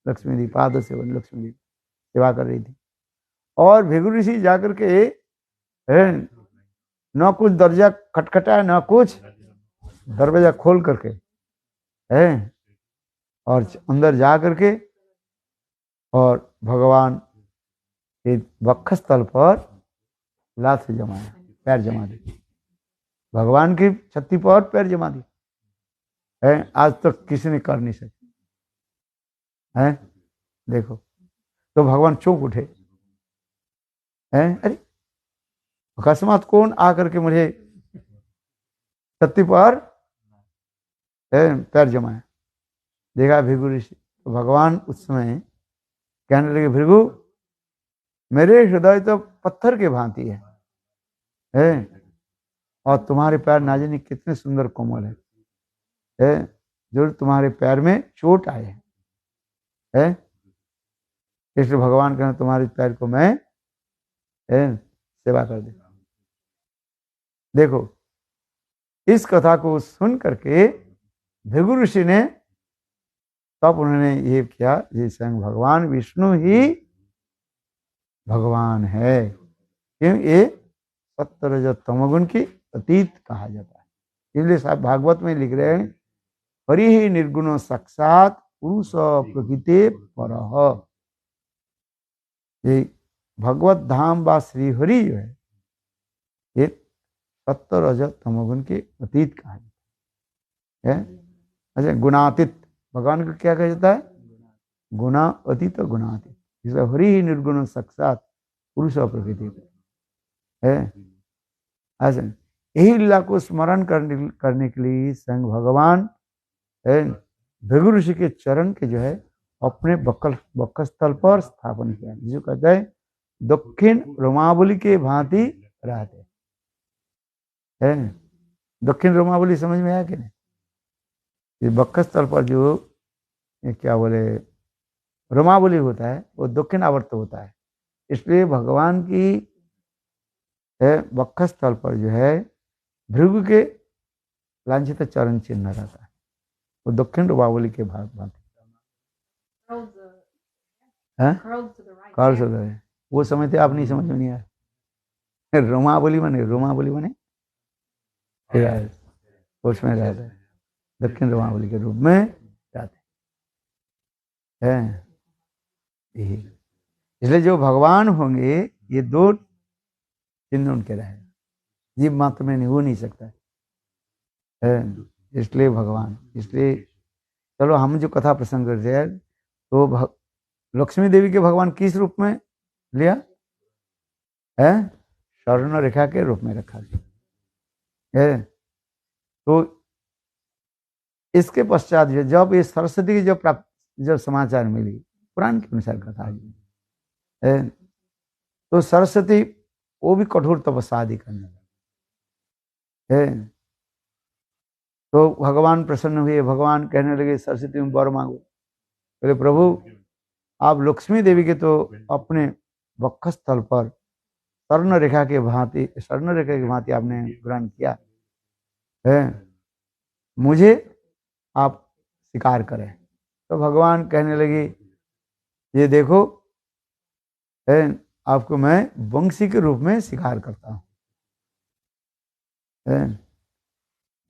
लक्ष्मी दी पाद सेवन, लक्ष्मी दी सेवा कर रही थी। और भृगु ऋषि जाकर के न कुछ दरवाजा खटखटाया, न कुछ दरवाजा खोल करके और अंदर जा करके और भगवान के वक्षस्थल पर लात से जमाया, पैर जमा दिए, भगवान की छत्ती पर पैर जमा दिए। आज तक किसी ने कर नहीं सके। देखो तो भगवान चौंक उठे। अरे अकस्मात कौन आकर के मुझे छत्ती पर पैर जमाया। देखा भृगु ऋषि, तो भगवान उस समय कहने लगे, भृगु मेरे हृदय तो पत्थर के भांति है और तुम्हारे पैर ना जाने कितने सुंदर कोमल है, जो तुम्हारे पैर में चोट आए है। इसलिए भगवान कहना तुम्हारे पैर को मैं सेवा कर दे। देखो इस कथा को सुन करके भृगु ऋषि ने तब उन्होंने ये किया, ये स्वयं भगवान विष्णु ही भगवान है, क्यों ये सत्व रजो तमोगुण की अतीत कहा जाता है। इसलिए साहब भागवत में लिख रहे हैं, हरि ही निर्गुणो साक्षात पुरुष प्रकृति परः। ये भगवत धाम व श्री हरि जो है ये सत्व रजो तमोगुण के अतीत कहा जाता है। अच्छा, गुणातीत भगवान को क्या कहा जाता है? गुणा अतीत गुणातीत। जिसे हरि ही निर्गुण साक्षात पुरुष प्रकृति है। ऐसे यही लीला को स्मरण करने के लिए स्वयं भगवान भृगु ऋषि के चरण के जो है अपने वक्षस्थल पर स्थापन किया, जिसे कहते हैं दक्षिण रोमावली के भांति रहते हैं। दक्षिण रोमावली समझ में आया कि नहीं? वक्षस्थल पर जो क्या बोले रोमावली होता है वो दक्षिण आवर्त होता है। इसलिए भगवान की वक्षस्थल पर जो है भृगु के लांछित चरण चिन्ह रहता है, वो दक्षिण रोमावली के भांति है। वो समझते आप नहीं, समझ में नहीं आया। रोमावली बने उसमें रहता है, दक्षिण रोमावली के रूप में रहते हैं। इसलिए जो भगवान होंगे ये दो चिन्ह उनके रहे, जीव मात्र में नहीं हो नहीं सकता है। इसलिए भगवान, इसलिए चलो हम जो कथा प्रसंग करते हैं तो लक्ष्मी देवी के भगवान किस रूप में लिया है? स्वर्ण रेखा के रूप में रखा है। तो इसके पश्चात जब ये सरस्वती की जब समाचार मिली, पुराण के अनुसार कथा है, तो सरस्वती वो भी कठोर तपस्या आदि करने लगे है। तो भगवान प्रसन्न हुए, भगवान कहने लगे सरस्वती में वर मांगो। बोले प्रभु आप लक्ष्मी देवी के तो अपने वक्षस्थल पर स्वर्ण रेखा के भांति आपने ग्रहण किया है, मुझे आप स्वीकार करें। तो भगवान कहने लगे ये देखो आपको मैं वंशी के रूप में स्वीकार करता हूँ।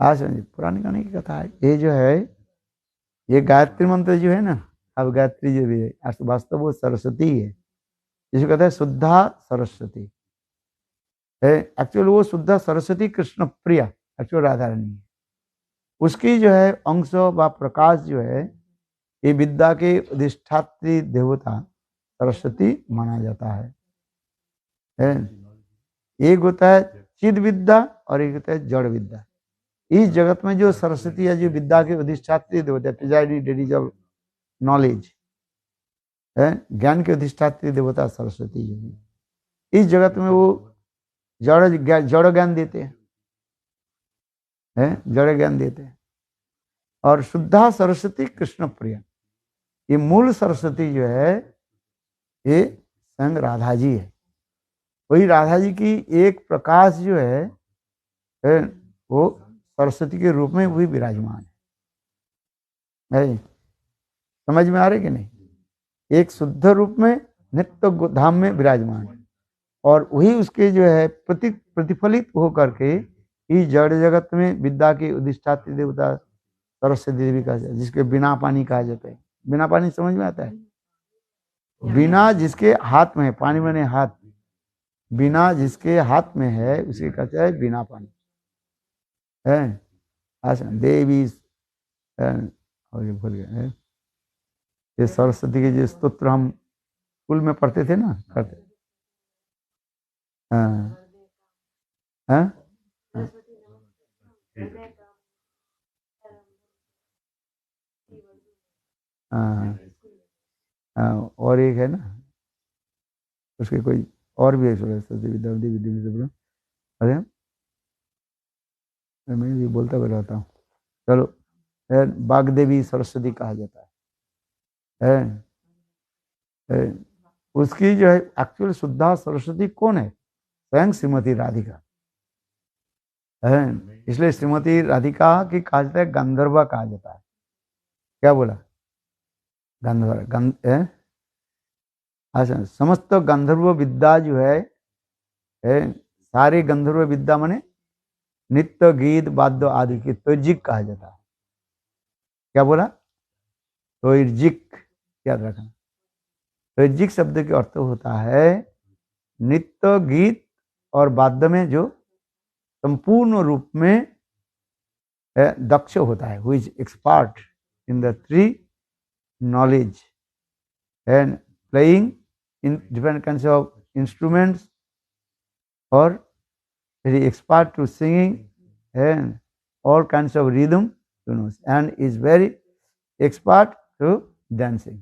आज पुरानी कहानी की कथा है। ये जो है ये गायत्री मंत्र जो है ना, अब गायत्री जो भी है वास्तव वो सरस्वती है, जिसे कहते हैं शुद्धा सरस्वती है। एक्चुअल वो शुद्धा सरस्वती कृष्ण प्रिया एक्चुअल राधा रानी है। उसकी जो है अंश व प्रकाश जो है ये विद्या के अधिष्ठात्री देवता सरस्वती माना जाता है। एक होता है चिद विद्या और एक होता है जड़ विद्या। इस जगत में जो सरस्वती है, जो विद्या के अधिष्ठात्री देवता, प्रिजाइडिंग डेडीज ऑफ नॉलेज है, ज्ञान के अधिष्ठात्री देवता सरस्वती जो है, इस जगत में वो जड़ ज्ञान देते हैं, जड़ ज्ञान देते हैं। और शुद्धा सरस्वती कृष्ण प्रिया, ये मूल सरस्वती जो है ये स्वयं राधा जी है। वही राधा जी की एक प्रकाश जो है, वो सरस्वती के रूप में वही विराजमान है। समझ में आ रही कि नहीं? एक शुद्ध रूप में नित्य धाम में विराजमान है, और वही उसके जो है प्रतिफलित हो करके इस जड़ जगत में विद्या की अधिष्ठात्री देवता सरस्वती देवी कहा जाता है, जिसके बिना पानी कहा जाता है। बिना पानी समझ में आता है? बिना जिसके हाथ में है, पानी बने हाथ, बिना जिसके हाथ में है उसे कहते हैं बिना पानी है। आसन देवी और ये भूल गए, ये सरस्वती के जो स्तोत्र हम स्कूल में पढ़ते थे ना, करते। हाँ हाँ हाँ हाँ, और एक है ना उसके कोई और भी है, सरस्वती विद्या विद्या। अरे मैं भी बोलता भी रहता हूँ। चलो, बागदेवी सरस्वती कहा जाता है। उसकी जो है एक्चुअल शुद्धा सरस्वती कौन है? स्वयं श्रीमती राधिका है। इसलिए श्रीमती राधिका की कहा जाता है, गंधर्वा कहा जाता है। क्या बोला? गंधर्व अच्छा, समस्त गंधर्व विद्या जो है सारे गंधर्व विद्या माने नित्य गीत वाद्य आदि की त्वजिक कहा जाता है। क्या बोला? त्वजिक, याद रखना। त्वजिक शब्द के अर्थ होता है नित्य गीत और वाद्य में जो संपूर्ण रूप में दक्ष होता है, who is expert in the three knowledge and playing in different kinds of instruments, or very expert to singing and all kinds of rhythm, and is very expert to dancing.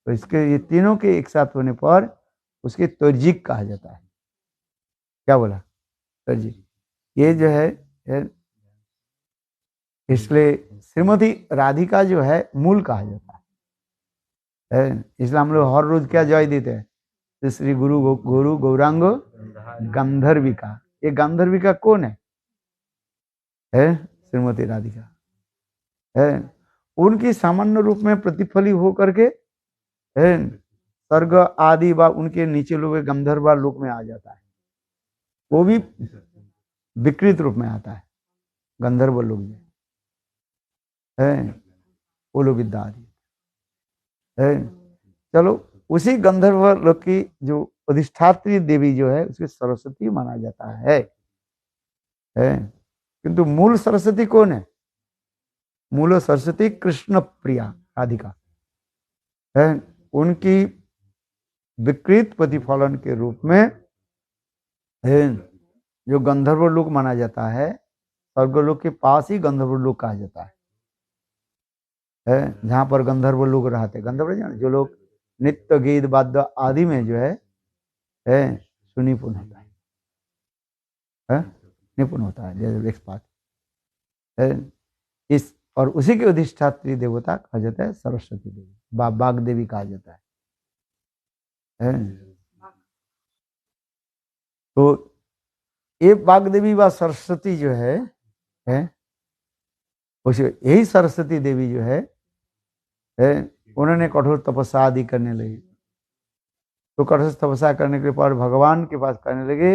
तो इसके ये तीनों के एक साथ होने पर उसके त्वजिक कहा जाता है। क्या बोला? त्वजिक। ये जो है इसलिए श्रीमती राधिका जो है मूल कहा जाता है। इसलिए हम लोग हर रोज क्या जय देते हैं? श्री गुरु गौरांग गंधर्विका। ये गंधर्विका कौन है? श्रीमती राधिका है। उनकी सामान्य रूप में प्रतिफली हो करके स्वर्ग आदि व उनके नीचे लोग गंधर्व लोक में आ जाता है। वो भी विकृत रूप में आता है। गंधर्व लोग जो है वो लोग विद्या आदि है। चलो, उसी गंधर्व लोक की जो अधिष्ठात्री देवी जो है उसकी सरस्वती माना जाता है। किंतु मूल सरस्वती कौन है? मूल सरस्वती कृष्ण प्रिया राधिका है। उनकी विकृत प्रतिफलन के रूप में जो गंधर्व लोक माना जाता है, स्वर्गलोक के पास ही गंधर्व लोक कहा जाता है, जहां पर गंधर्व लोग रहते। गंधर्व जो लोग नित्य गीत वाद्य आदि में जो है सुनिपुण होता है, निपुण होता है, जैसे एक्सपर्ट है। इस और उसी की अधिष्ठात्री देवता कहा जाता है सरस्वती देवी, बाग देवी कहा जाता है। तो ये बाग देवी व सरस्वती जो है उसे यही सरस्वती देवी जो है उन्होंने कठोर तपस्या आदि करने लगे। तो कठोर तपस्या करने के बाद भगवान के पास कहने लगे,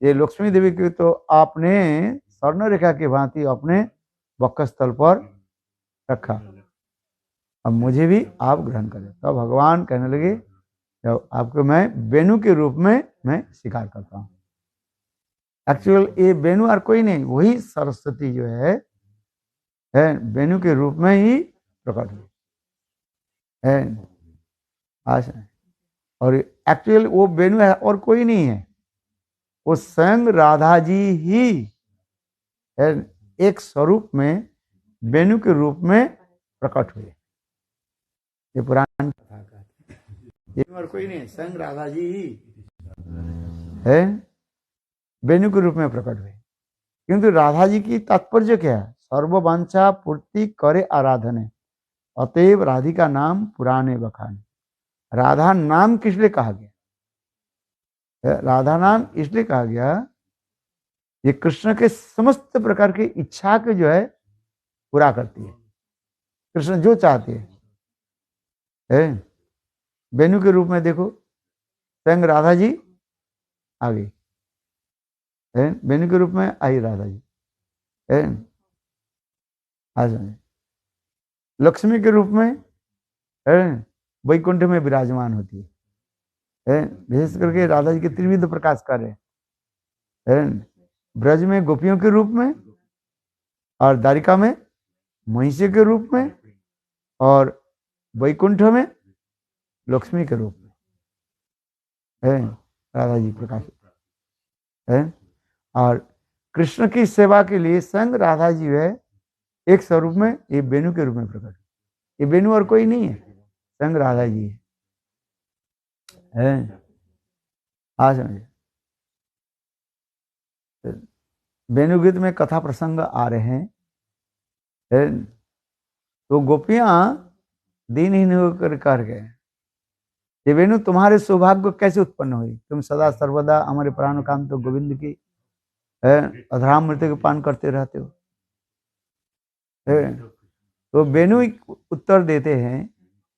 ये लक्ष्मी देवी की तो आपने स्वर्ण रेखा की भांति अपने वक्षस्थल पर रखा, अब मुझे भी आप ग्रहण करें। तो भगवान कहने लगे, जब आपको मैं वेणु के रूप में मैं स्वीकार करता हूँ। एक्चुअल ये वेणु और कोई नहीं, वही सरस्वती जो है वेणु के रूप में ही प्रकट हुई है। और एक्चुअल वो वेणु है और कोई नहीं है, वो स्वयं राधा जी ही एक स्वरूप में वेणु के रूप में प्रकट हुए। ये पुराण कथा का ये और कोई नहीं है, स्वयं राधा जी ही है वेणु के रूप में प्रकट हुए। किंतु राधा जी की तात्पर्य क्या है? सर्ववांछा पूर्ति करे आराधने, अतएव राधिका नाम पुराने बखाने। राधा नाम किस लिए कहा गया राधा नाम इसलिए कहा गया, ये कृष्ण के समस्त प्रकार की इच्छा के जो है पूरा करती है। कृष्ण जो चाहते हैं, वेणु के रूप में देखो, स्वयं राधा जी आ गई, वेणु के रूप में आई राधा जी, आ जाए लक्ष्मी के रूप में वैकुंठ में विराजमान होती है। विशेष करके राधा जी के त्रिविध प्रकाश कार्य ब्रज में गोपियों के रूप में, और द्वारिका में महिषी के रूप में, और वैकुंठ में लक्ष्मी के रूप में राधा जी प्रकाशित है। और कृष्ण की सेवा के लिए संग राधा जी है एक स्वरूप में, ये वेणु के रूप में प्रकट। ये वेणु और कोई नहीं है, संग राधा जी है। हाँ समझे। वेणु गीत में कथा प्रसंग आ रहे हैं, तो गोपियां दीनहीन होकर कर गए, ये वेणु तुम्हारे सौभाग्य कैसे उत्पन्न हुई? तुम सदा सर्वदा हमारे प्राण कांत तो गोविंद की अधरामृत के पान करते रहते हो। तो वेणु उत्तर देते हैं,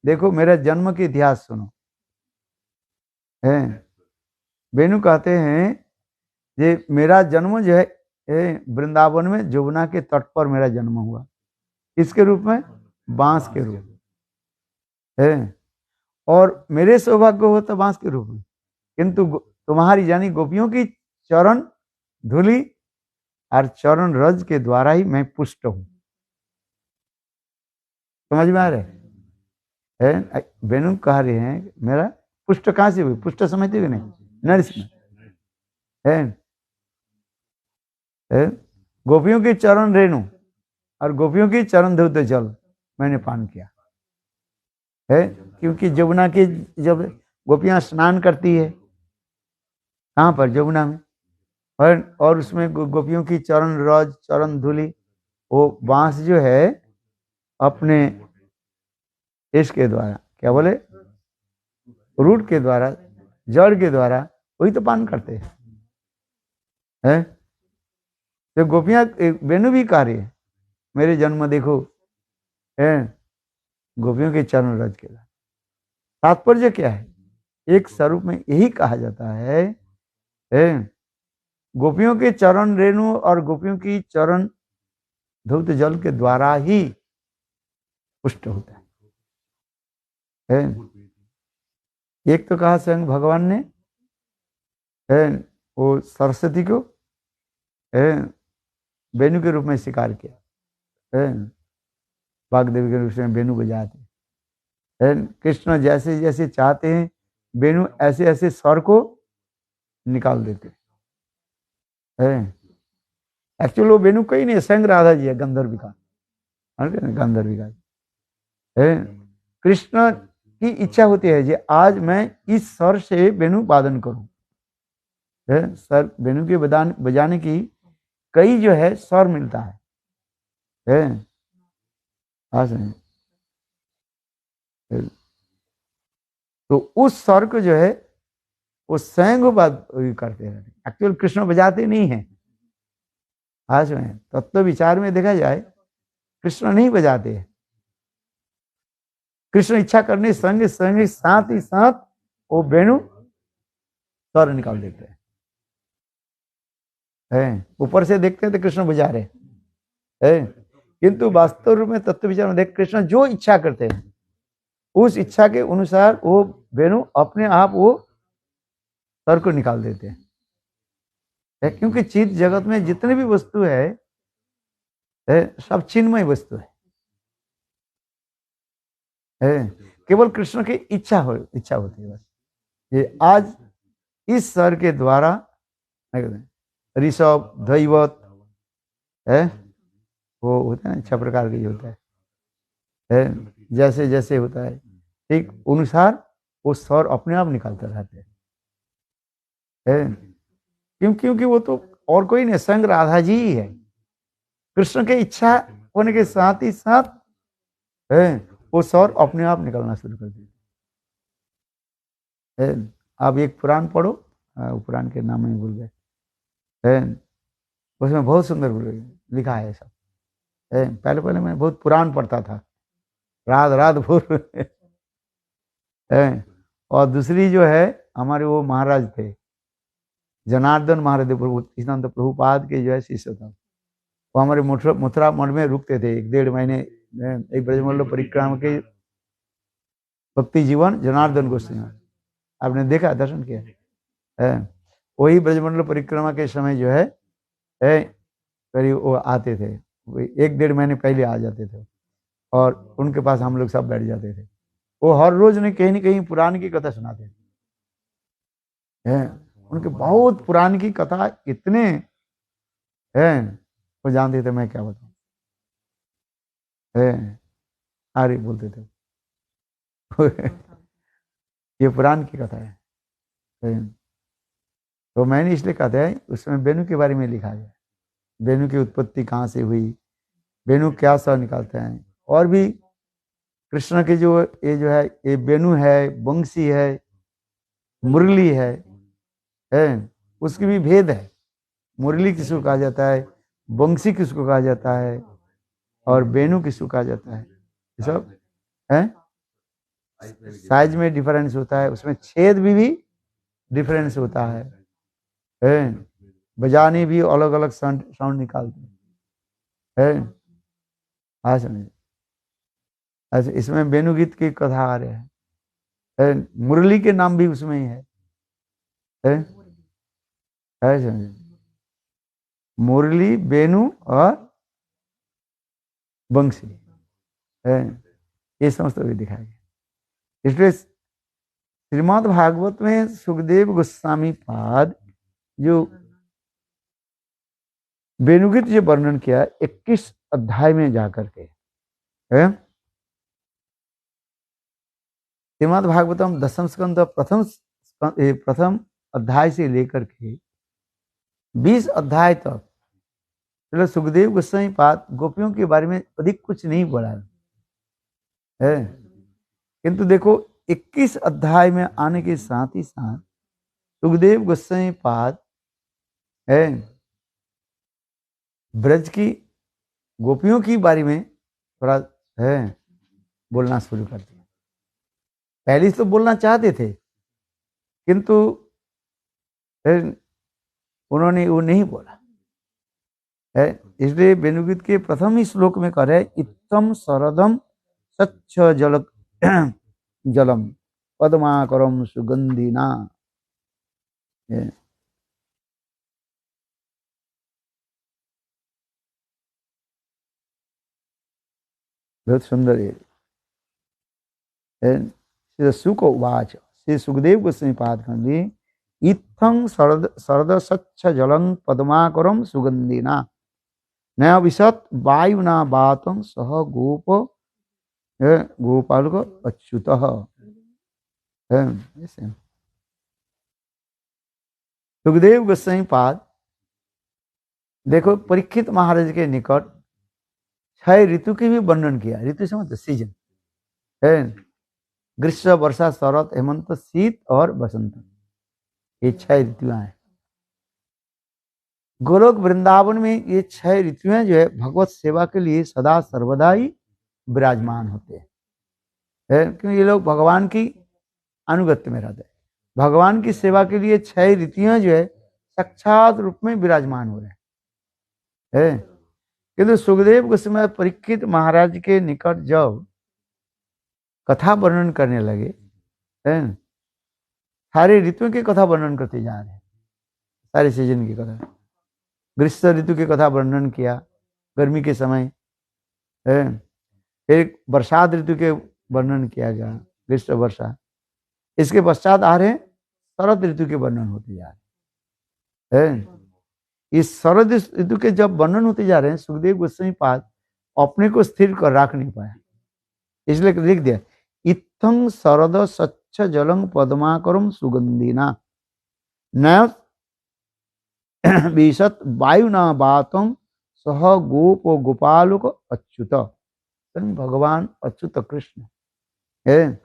देखो मेरा जन्म के इतिहास सुनो। वेणु कहते हैं ये मेरा जन्म जो है वृंदावन में जमुना के तट पर मेरा जन्म हुआ। किसके रूप में? बांस के रूप में। और मेरे सौभाग्य होता बांस के रूप में, किंतु तुम्हारी यानी गोपियों की चरण धूलि और चरण रज के द्वारा ही मैं पुष्ट हूं। समझ में आ रहे? वेणु कह रहे हैं मेरा पुष्ट कहां से हुई? पुष्ट समझते कि नहीं? नरिश्मेंट है। गोपियों के चरण रेणु और गोपियों की चरण धूत जल मैंने पान किया है, क्योंकि जमुना की जब गोपियां स्नान करती है कहाँ पर? जमुना में। और उसमें गोपियों की चरण रज चरण धूलि, वो बांस जो है अपने इसके द्वारा, क्या बोले, रूट के द्वारा, जड़ के द्वारा वही तो पान करते हैं। तो गोपियां वेणु भी कह रही है मेरे जन्म देखो गोपियों के चरण रज के द्वारा। तात्पर्य क्या है? एक स्वरूप में यही कहा जाता है, गोपियों के चरण रेणु और गोपियों की चरण धूत जल के द्वारा ही पुष्ट होता है। एक तो कहा स्वयं भगवान ने वो सरस्वती को वेणु के रूप में स्वीकार किया, वाग्देवी के रूप में वेणु बजाते। कृष्ण जैसे जैसे चाहते हैं वेणु ऐसे ऐसे स्वर को निकाल देते हैं। एक्चुअली वो वेणु कोई नहीं, स्वयं राधा जी है, गंधर्विका, गंधर्विका। कृष्ण की इच्छा होती है कि आज मैं इस स्वर से वेणु वादन करूं। सर वेणु के बजाने की कई जो है स्वर मिलता है। तो उस स्वर को जो है वो स्वयं करते हैं। एक्चुअल कृष्ण बजाते नहीं है। आज में तत्व विचार में देखा जाए कृष्ण नहीं बजाते हैं। कृष्ण इच्छा करने संग संग साथ ही साथ वो वेणु स्वर निकाल देते हैं। ऊपर से देखते हैं तो कृष्ण बजा रहे हैं, किंतु वास्तव रूप में तत्व विचार में देख कृष्ण जो इच्छा करते हैं उस इच्छा के अनुसार वो वेणु अपने आप वो स्वर को निकाल देते हैं। क्योंकि चित जगत में जितने भी वस्तु है सब चिन्मय वस्तु है। केवल कृष्ण की इच्छा होती है बस। ये आज इस स्वर के द्वारा ऋषभ दैवत वो होता है 6 प्रकार के होता है। जैसे जैसे होता है ठीक अनुसार वो स्वर अपने आप निकालते रहते हैं। क्योंकि वो तो और कोई नहीं, संग राधा जी ही है। कृष्ण की इच्छा होने के साथ ही साथ वो स्वर अपने आप निकलना शुरू कर देते। आप एक पुराण पढ़ो, पुराण के नाम में भूल गए है, उसमें बहुत सुंदर लिखा है सब है। पहले पहले मैं बहुत पुराण पढ़ता था, रात रात भर है। और दूसरी जो है हमारे वो महाराज थे जनार्दन महाराज प्रभु कृष्णानंद प्रभुपाद के जो है शिष्य था, वो हमारे मथुरा मठ में रुकते थे 1-1.5 महीने। एक ब्रजमंडल परिक्रमा के भक्ति जीवन जनार्दन गोस्वामी आपने देखा, दर्शन किया है। वही ब्रजमंडल परिक्रमा के समय जो है करीब वो आते थे, 1-1.5 महीने पहले आ जाते थे और उनके पास हम लोग सब बैठ जाते थे। वो हर रोज ने कहीं न कहीं पुराण की कथा सुनाते थे। उनके बहुत पुराण की कथा इतने हैं वो जानते थे, मैं क्या बताऊं अरे बोलते थे ये पुराण की कथा है। तो मैंने इसलिए कहा था उसमें वेणु के बारे में लिखा गया, वेणु की उत्पत्ति कहाँ से हुई, वेणु क्या स्वर निकालते हैं, और भी कृष्ण के जो ये जो है ये वेणु है, बंसी है, मुरली है उसकी भी भेद है। मुरली किसको कहा जाता है, बंसी किसको कहा जाता है और वेणु किसको कहा जाता है, ये सब है। साइज में डिफरेंस होता है, उसमें छेद भी डिफरेंस होता है। बजाने भी अलग अलग साउंड निकालते हैं। हाँ समझे, अच्छा इसमें वेणु गीत की कथा आ रही है, मुरली के नाम भी उसमें ही है समझे, मुरली वेणु और बंसी ये समस्त भी दिखाया गया। इसलिए श्रीमद् भागवत में सुखदेव गोस्वामी पाद जो वेणुगीत जो वर्णन किया 21 अध्याय में जाकर के श्रीमद् भागवतम 10वीं स्कंद प्रथम अध्याय से लेकर के 20 अध्याय तक चलो सुखदेव गोस्वामी पाद गोपियों के बारे में अधिक कुछ नहीं बोला है, किंतु देखो 21 अध्याय में आने के साथ ही साथ सुखदेव गोस्वामी पाद ब्रज की गोपियों की बारे में थोड़ा बोलना शुरू कर दिया। पहले तो बोलना चाहते थे किंतु उन्होंने वो नहीं बोला इसलिए वेणुगीत के प्रथम ही श्लोक में कह रहे इत्थम शरदम स्वच्छ जलम पद्माकरम सुगंधिना। बहुत सुंदर है। सुख उवाच श्री सुखदेव गोस्वामी पाद खंडी इत्थं शरद स्वच्छ जलं पद्माकरम सुगंधिना न विशत वायुना बातं सह गोपाल को अच्युत। सुखदेव गोस्वामी पाद देखो परीक्षित महाराज के निकट 6 ऋतु की भी वर्णन किया। ऋतु से मतलब सीजन ग्रीष्म वर्षा शरत हेमंत शीत और बसंत, ये 6 ऋतुएं हैं। गोलोक वृंदावन में ये 6 ऋतुएं जो है भगवत सेवा के लिए सदा सर्वदा ही विराजमान होते हैं क्योंकि ये लोग भगवान की अनुगत्य में रहते हैं। भगवान की सेवा के लिए 6 ऋतुएं जो है साक्षात रूप में विराजमान हो रहे हैं। किंतु सुखदेव गोस्वामी परीक्षित महाराज के निकट जब कथा वर्णन करने लगे सारे ऋतुओं की कथा वर्णन करते जा रहे हैं, सारे सीजन की कथा। ग्रीष्म ऋतु की कथा वर्णन किया गर्मी के समय, फिर बरसात ऋतु के वर्णन किया गया ग्रीष्म वर्षा। इसके पश्चात आ रहे शरद ऋतु के वर्णन होते जा रहे हैं। इस शरद ऋतु के जब वर्णन होते जा रहे हैं सुखदेव गोस्वामी पाद अपने को स्थिर कर रख नहीं पाया, इसलिए लिख दिया इत्थं शरद स्वच्छ जलं पद्माकरम सुगंधिना न विशत वायुना बातं सह गोप गोपालक अच्युत। भगवान अच्युत कृष्ण है।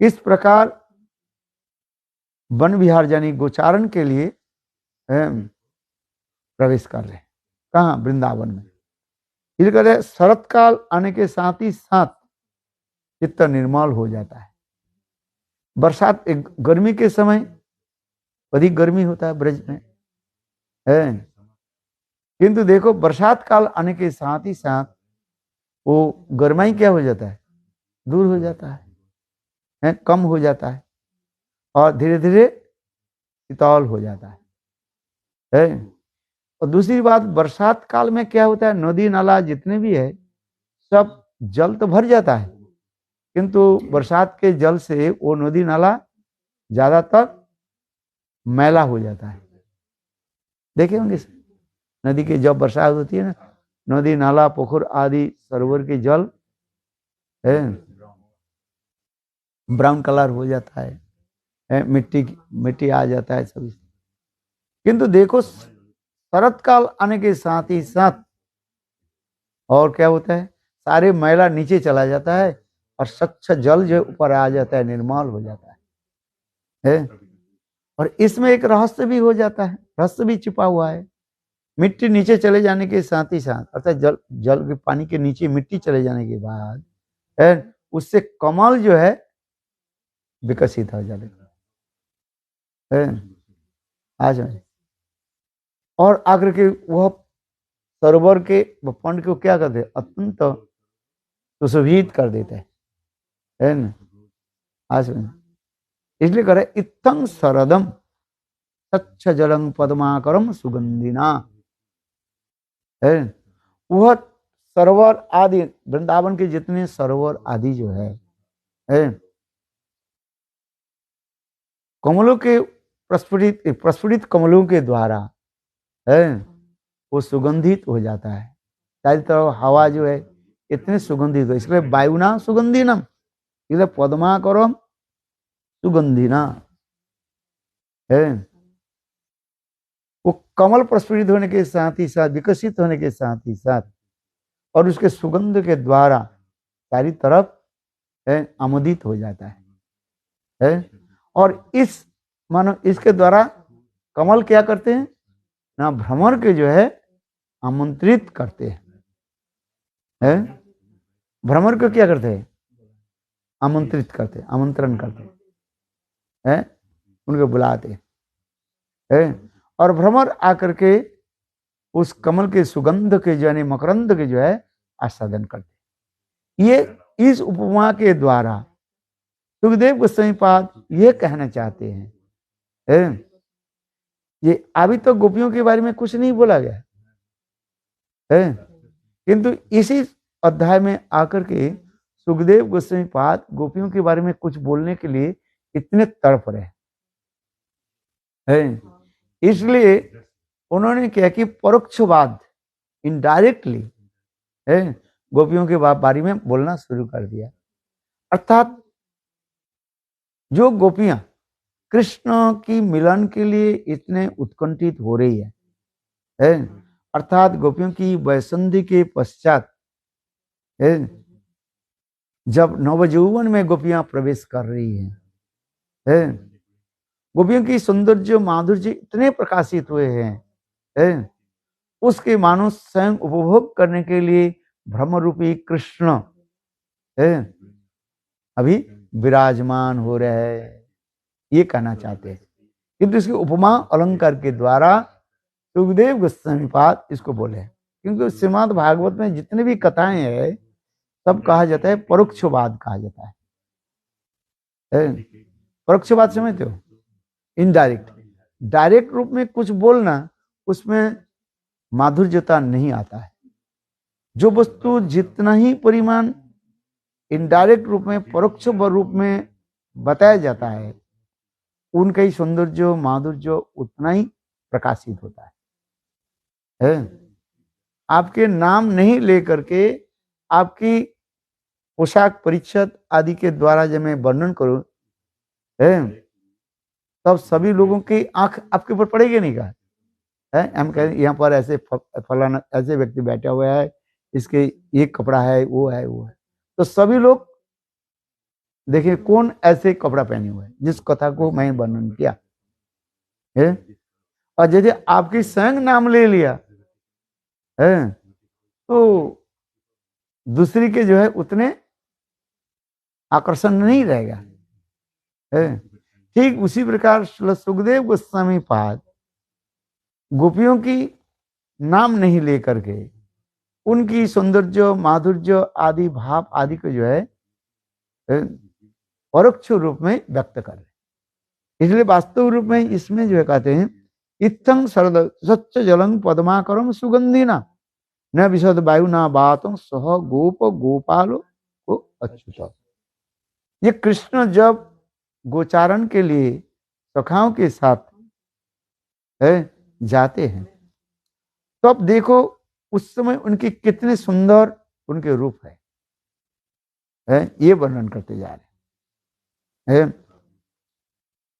इस प्रकार वन विहार यानी गोचारण के लिए प्रवेश कर रहे हैं। कहाँ? वृंदावन में। इसलिए कहते हैं शरत काल आने के साथ ही साथ चित्त निर्मल हो जाता है। बरसात गर्मी के समय अधिक गर्मी होता है ब्रज में, है, किंतु देखो बरसात काल आने के साथ ही साथ वो गर्माई क्या हो जाता है? दूर हो जाता है, कम हो जाता है और धीरे धीरे शीतल हो जाता है। और दूसरी बात, बरसात काल में क्या होता है? नदी नाला जितने भी है सब जल तो भर जाता है, किंतु बरसात के जल से वो नदी नाला ज्यादातर मैला हो जाता है। देखे होंगे नदी के जब बरसात होती है ना, नदी नाला पोखर आदि सरोवर के जल है ब्राउन कलर हो जाता है, मिट्टी आ जाता है सभी। किंतु देखो शरत काल आने के साथ ही साथ और क्या होता है? सारे मैला नीचे चला जाता है और स्वच्छ जल जो ऊपर आ जाता है, निर्मल हो जाता है। और इसमें एक रहस्य भी हो जाता है, रहस्य भी छिपा हुआ है। मिट्टी नीचे चले जाने के साथ ही साथ, अर्थात जल के पानी के नीचे मिट्टी चले जाने के बाद उससे कमल जो है विकसित हो जाते हैं। आज और आकर के वह सरोवर के पंड को क्या करते हैं? अत्यंत सुशोभित कर देते है ना। आज इसलिए कह रहे इत्थं शरदम स्वच्छ जलंग पद्माकरम सुगंधिना, है वह सरोवर आदि वृंदावन के जितने सरोवर आदि जो है कमलों के प्रस्फुटित कमलों के द्वारा वो सुगंधित हो जाता है। चारों तरफ हवा जो है इतने सुगंधित हो, इसलिए वायुना सुगंधिनम, इसलिए पद्माकरम सुगंधिना है। वो कमल प्रस्फुटित होने के साथ ही साथ, विकसित होने के साथ ही साथ और उसके सुगंध के द्वारा सारी तरफ आमोदित हो जाता है। और इस मानो इसके द्वारा कमल क्या करते हैं ना, भ्रमर के जो है आमंत्रित करते हैं। भ्रमर को क्या करते हैं? आमंत्रित करते, आमंत्रण करते हैं, उनको बुलाते हैं। और भ्रमर आकर के उस कमल के सुगंध के जो है मकरंद के जो है आस्वादन करते। ये इस उपमा के द्वारा सुखदेव गोस्वामी पाद ये कहना चाहते हैं। ये अभी तो गोपियों के बारे में कुछ नहीं बोला गया है, किंतु इसी अध्याय में आकर के सुखदेव गोस्वामी पाद गोपियों के बारे में कुछ बोलने के लिए इतने तड़प रहे हैं। इसलिए उन्होंने क्या कि परोक्षवाद, इनडायरेक्टली गोपियों के बारे में बोलना शुरू कर दिया। अर्थात जो गोपियां कृष्ण की मिलन के लिए इतने उत्कंठित हो रही है, अर्थात गोपियों की वैसंधि के पश्चात जब नवयौवन में गोपियां प्रवेश कर रही हैं, गोपियों की सौंदर्य माधुर्य इतने प्रकाशित हुए हैं, उसके मानो स्वयं उपभोग करने के लिए ब्रह्म रूपी कृष्ण अभी विराजमान हो रहे हैं, ये कहना चाहते हैं। किंतु इसके उपमा अलंकार के द्वारा सुखदेव गोस्वामी पाद इसको बोले, क्योंकि श्रीमद् भागवत में जितने भी कथाएं हैं सब कहा जाता है परोक्षवाद कहा जाता है। परोक्षवाद समझते हो? इनडायरेक्ट। डायरेक्ट रूप में कुछ बोलना उसमें माधुर्यता नहीं आता है। जो वस्तु जितना ही परिमाण इनडायरेक्ट रूप में, परोक्ष रूप में बताया जाता है, उनका ही सौंदर्य माधुर्य उतना ही प्रकाशित होता है। आपके नाम नहीं लेकर के आपकी पोशाक परिच्छद आदि के द्वारा जब मैं वर्णन करूं तब सभी लोगों की आंख आपके ऊपर पड़ेगी नहीं का हम कह यहाँ पर ऐसे फलाना ऐसे व्यक्ति बैठा हुआ है, इसके ये कपड़ा है, वो है, वो है, तो सभी लोग देखिए कौन ऐसे कपड़ा पहने हुए है जिस कथा को मैं वर्णन किया है। और यदि आपकी स्वयं नाम ले लिया है तो दूसरी के जो है उतने आकर्षण नहीं रहेगा है। ठीक उसी प्रकार श्री सुखदेव गोस्वामी पाद गोपियों की नाम नहीं लेकर के उनकी सौंदर्य माधुर्य आदि भाव आदि को जो है परोक्ष रूप में व्यक्त कर रहे। इसलिए वास्तव रूप में इसमें जो है कहते हैं इत्थं सरद स्वच्छ जलं पद्माकरम सुगंधिना न विशद वायु न बातों सह गोप गोपालो को अच्युत। ये कृष्ण जब गोचारण के लिए सखाओं के साथ है जाते हैं तो अब देखो उस समय उनके कितने सुंदर उनके रूप है ये वर्णन करते जा रहे हैं।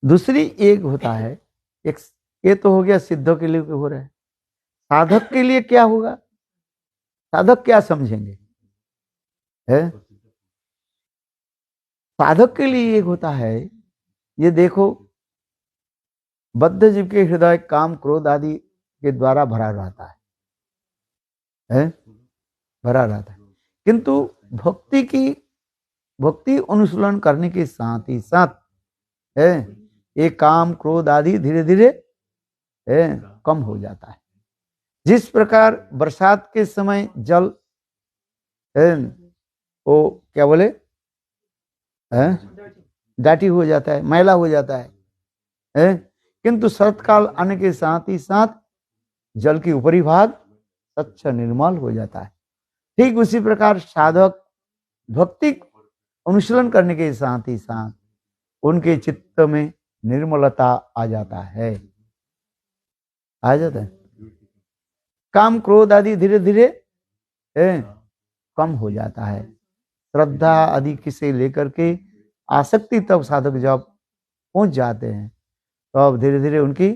दूसरी एक होता है एक ये तो हो गया सिद्धों के लिए हो रहा है। साधक के लिए क्या होगा, साधक क्या समझेंगे है? साधक के लिए एक होता है ये देखो बद्ध जीव के हृदय काम क्रोध आदि के द्वारा भरा रहता है भरा रहता है, किंतु भक्ति अनुशीलन करने के साथ ही साथ है ये काम क्रोध आदि धीरे धीरे कम हो जाता है। जिस प्रकार बरसात के समय जल वो क्या बोले डाटी हो जाता है, मैला हो जाता है किंतु शरतकाल आने के साथ ही साथ जल की ऊपरी भाग स्वच्छ निर्मल हो जाता है। ठीक उसी प्रकार साधक भक्ति अनुशीलन करने के साथ ही साथ उनके चित्त में निर्मलता आ जाता है काम क्रोध आदि धीरे धीरे कम हो जाता है। श्रद्धा आदि किसे लेकर के आसक्ति तब साधक जब पहुंच जाते हैं तो अब धीरे धीरे उनकी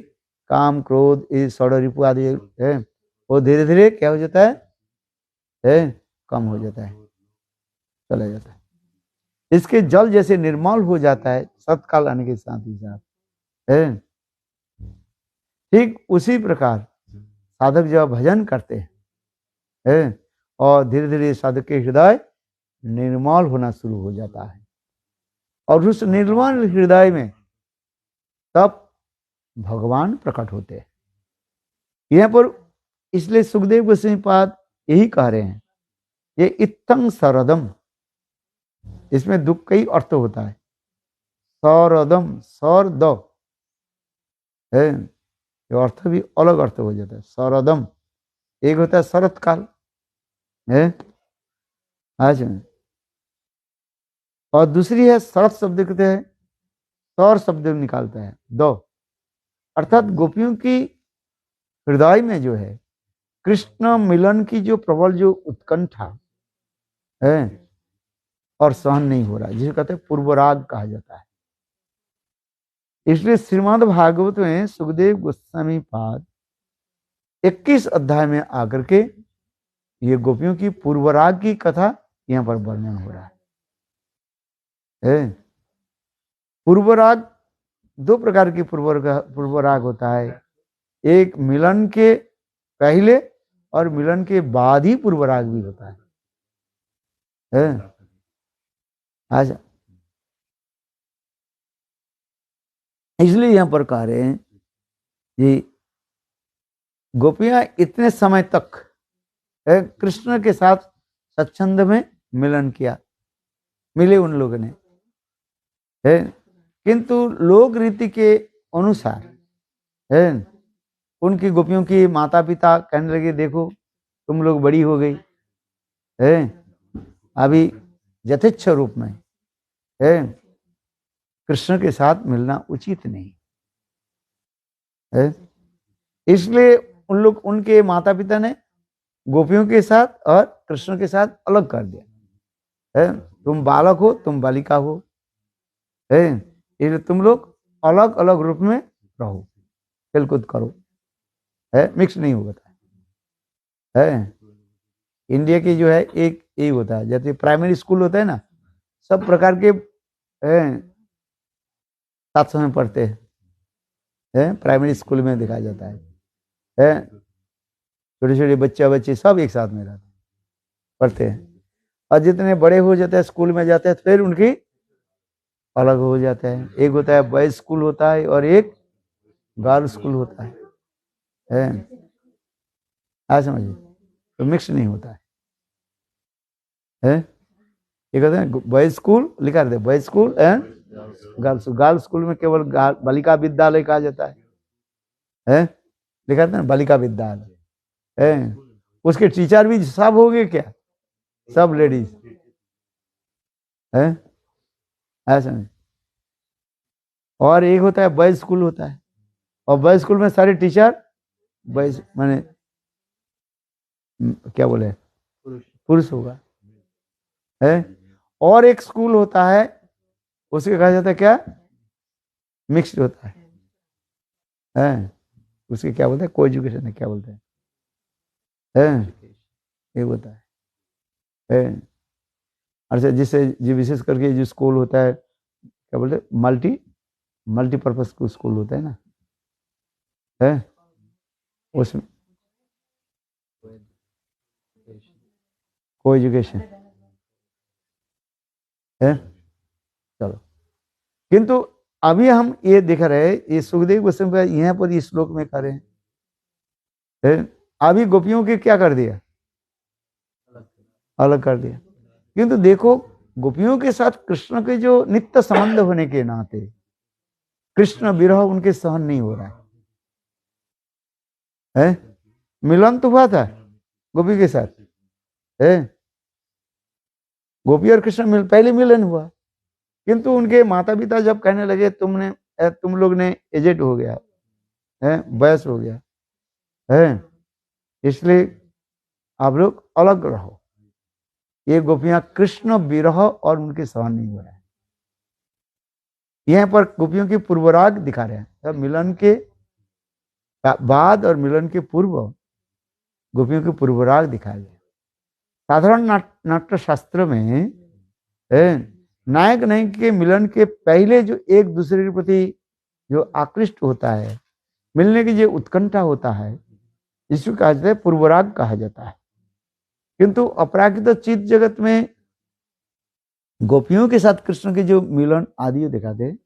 काम क्रोध षड रिपु आदि है वो धीरे धीरे क्या हो जाता है कम हो जाता है, चला जाता है। इसके जल जैसे निर्मल हो जाता है सत्काल आने के साथ ही साथ ठीक उसी प्रकार साधक जब भजन करते हैं और धीरे धीरे साधक के हृदय निर्मल होना शुरू हो जाता है और उस निर्मल हृदय में तब भगवान प्रकट होते हैं। यहाँ पर इसलिए सुखदेव गोस्वामी पाद यही कह रहे हैं ये इत्थं सरदम, इसमें दुख कई अर्थ होता है। सरदम सरद है ये अर्थ भी अलग अर्थ हो जाता है। सरदम एक होता है शरत काल है आज और दूसरी है शरत शब्द कहते हैं सौर शब्द निकालता है दो, अर्थात गोपियों की हृदय में जो है कृष्ण मिलन की जो प्रबल जो उत्कंठा है और सहन नहीं हो रहा है जिसे कहते हैं पूर्वराग कहा जाता है। इसलिए श्रीमद् भागवत में सुखदेव गोस्वामी पाद 21 अध्याय में आकर के ये गोपियों की पूर्वराग की कथा यहाँ पर वर्णन हो रहा है। पूर्वराग दो प्रकार की पूर्वराग होता है, एक मिलन के पहले और मिलन के बाद ही पूर्वराग भी होता है। अच्छा इसलिए यहां पर कह रहे हैं कि गोपियां इतने समय तक कृष्ण के साथ स्वच्छंद में मिलन किया, मिले उन लोगों ने किंतु लोक रीति के अनुसार उनकी गोपियों की माता पिता कहने लगे देखो तुम लोग बड़ी हो गई अभी यथेच्छ रूप में कृष्ण के साथ मिलना उचित नहीं है। इसलिए उन लोग उनके माता पिता ने गोपियों के साथ और कृष्ण के साथ अलग कर दिया तुम बालक हो तुम बालिका हो इसलिए तुम लोग अलग अलग रूप में रहो, खेलकूद करो मिक्स नहीं होता है। इंडिया की जो है एक यही होता है जैसे प्राइमरी स्कूल होता है ना, सब प्रकार के साथ समय पढ़ते हैं, प्राइमरी स्कूल में दिखाया जाता है, छोटे छोटे बच्चा बच्चे सब एक साथ में रहते हैं, पढ़ते हैं। और जितने बड़े हो जाते हैं स्कूल में जाते हैं फिर उनकी अलग हो जाते हैं। एक होता है बॉयज स्कूल होता है और एक गर्ल स्कूल होता है, आज समझिए, तो मिक्स नहीं होता है। ये कहते हैं बॉयज स्कूल, लिखा रहता है boys school and girls school. Girls school में केवल बालिका विद्यालय कहा जाता है, लिखा रहता है बालिका विद्यालय है। उसके टीचर भी सब हो गए क्या, सब लेडीज है, ऐसा नहीं। और एक होता है बॉयज स्कूल होता है, और बॉयज स्कूल में सारे टीचर बॉयज माने क्या बोले पुरुष होगा है। और एक स्कूल होता है उसके कहा जाता है क्या, मिक्स्ड होता है, उसके क्या बोलते हैं, को एजुकेशन है, क्या बोलते हैं, ये होता है। अच्छा, जिससे जो विशेष करके जो स्कूल होता है क्या बोलते हैं, मल्टीपर्पज स्कूल होता है ना, है उसमें को एजुकेशन है। चलो, किंतु अभी हम ये देख रहे हैं, ये सुखदेव गोस्वामी यहाँ पर इस श्लोक में कर रहे हैं, अभी गोपियों के क्या कर दिया, अलग कर दिया। किंतु देखो गोपियों के साथ कृष्ण के जो नित्य संबंध होने के नाते कृष्ण विरह उनके सहन नहीं हो रहा है। मिलन तो हुआ था गोपी के साथ, है गोपी और कृष्ण पहले मिलन हुआ, किंतु उनके माता पिता जब कहने लगे तुम लोग ने एजेड हो गया है, बयस हो गया है, इसलिए आप लोग अलग रहो, ये गोपियां कृष्ण विरह और उनके सहन नहीं हो रहा है। यहाँ पर गोपियों की पूर्वराग दिखा रहे हैं, मिलन के बाद और मिलन के पूर्व गोपियों की पूर्वराग दिखाया गया। साधारण नाट्य शास्त्र में नायक नायक के मिलन के पहले जो एक दूसरे के प्रति जो आकृष्ट होता है, मिलने की जो उत्कंठा होता है, इसको कहा जाता है पूर्वराग कहा जाता है। किंतु अपराकृत चित जगत में गोपियों के साथ कृष्ण के जो मिलन आदि दिखाते हैं,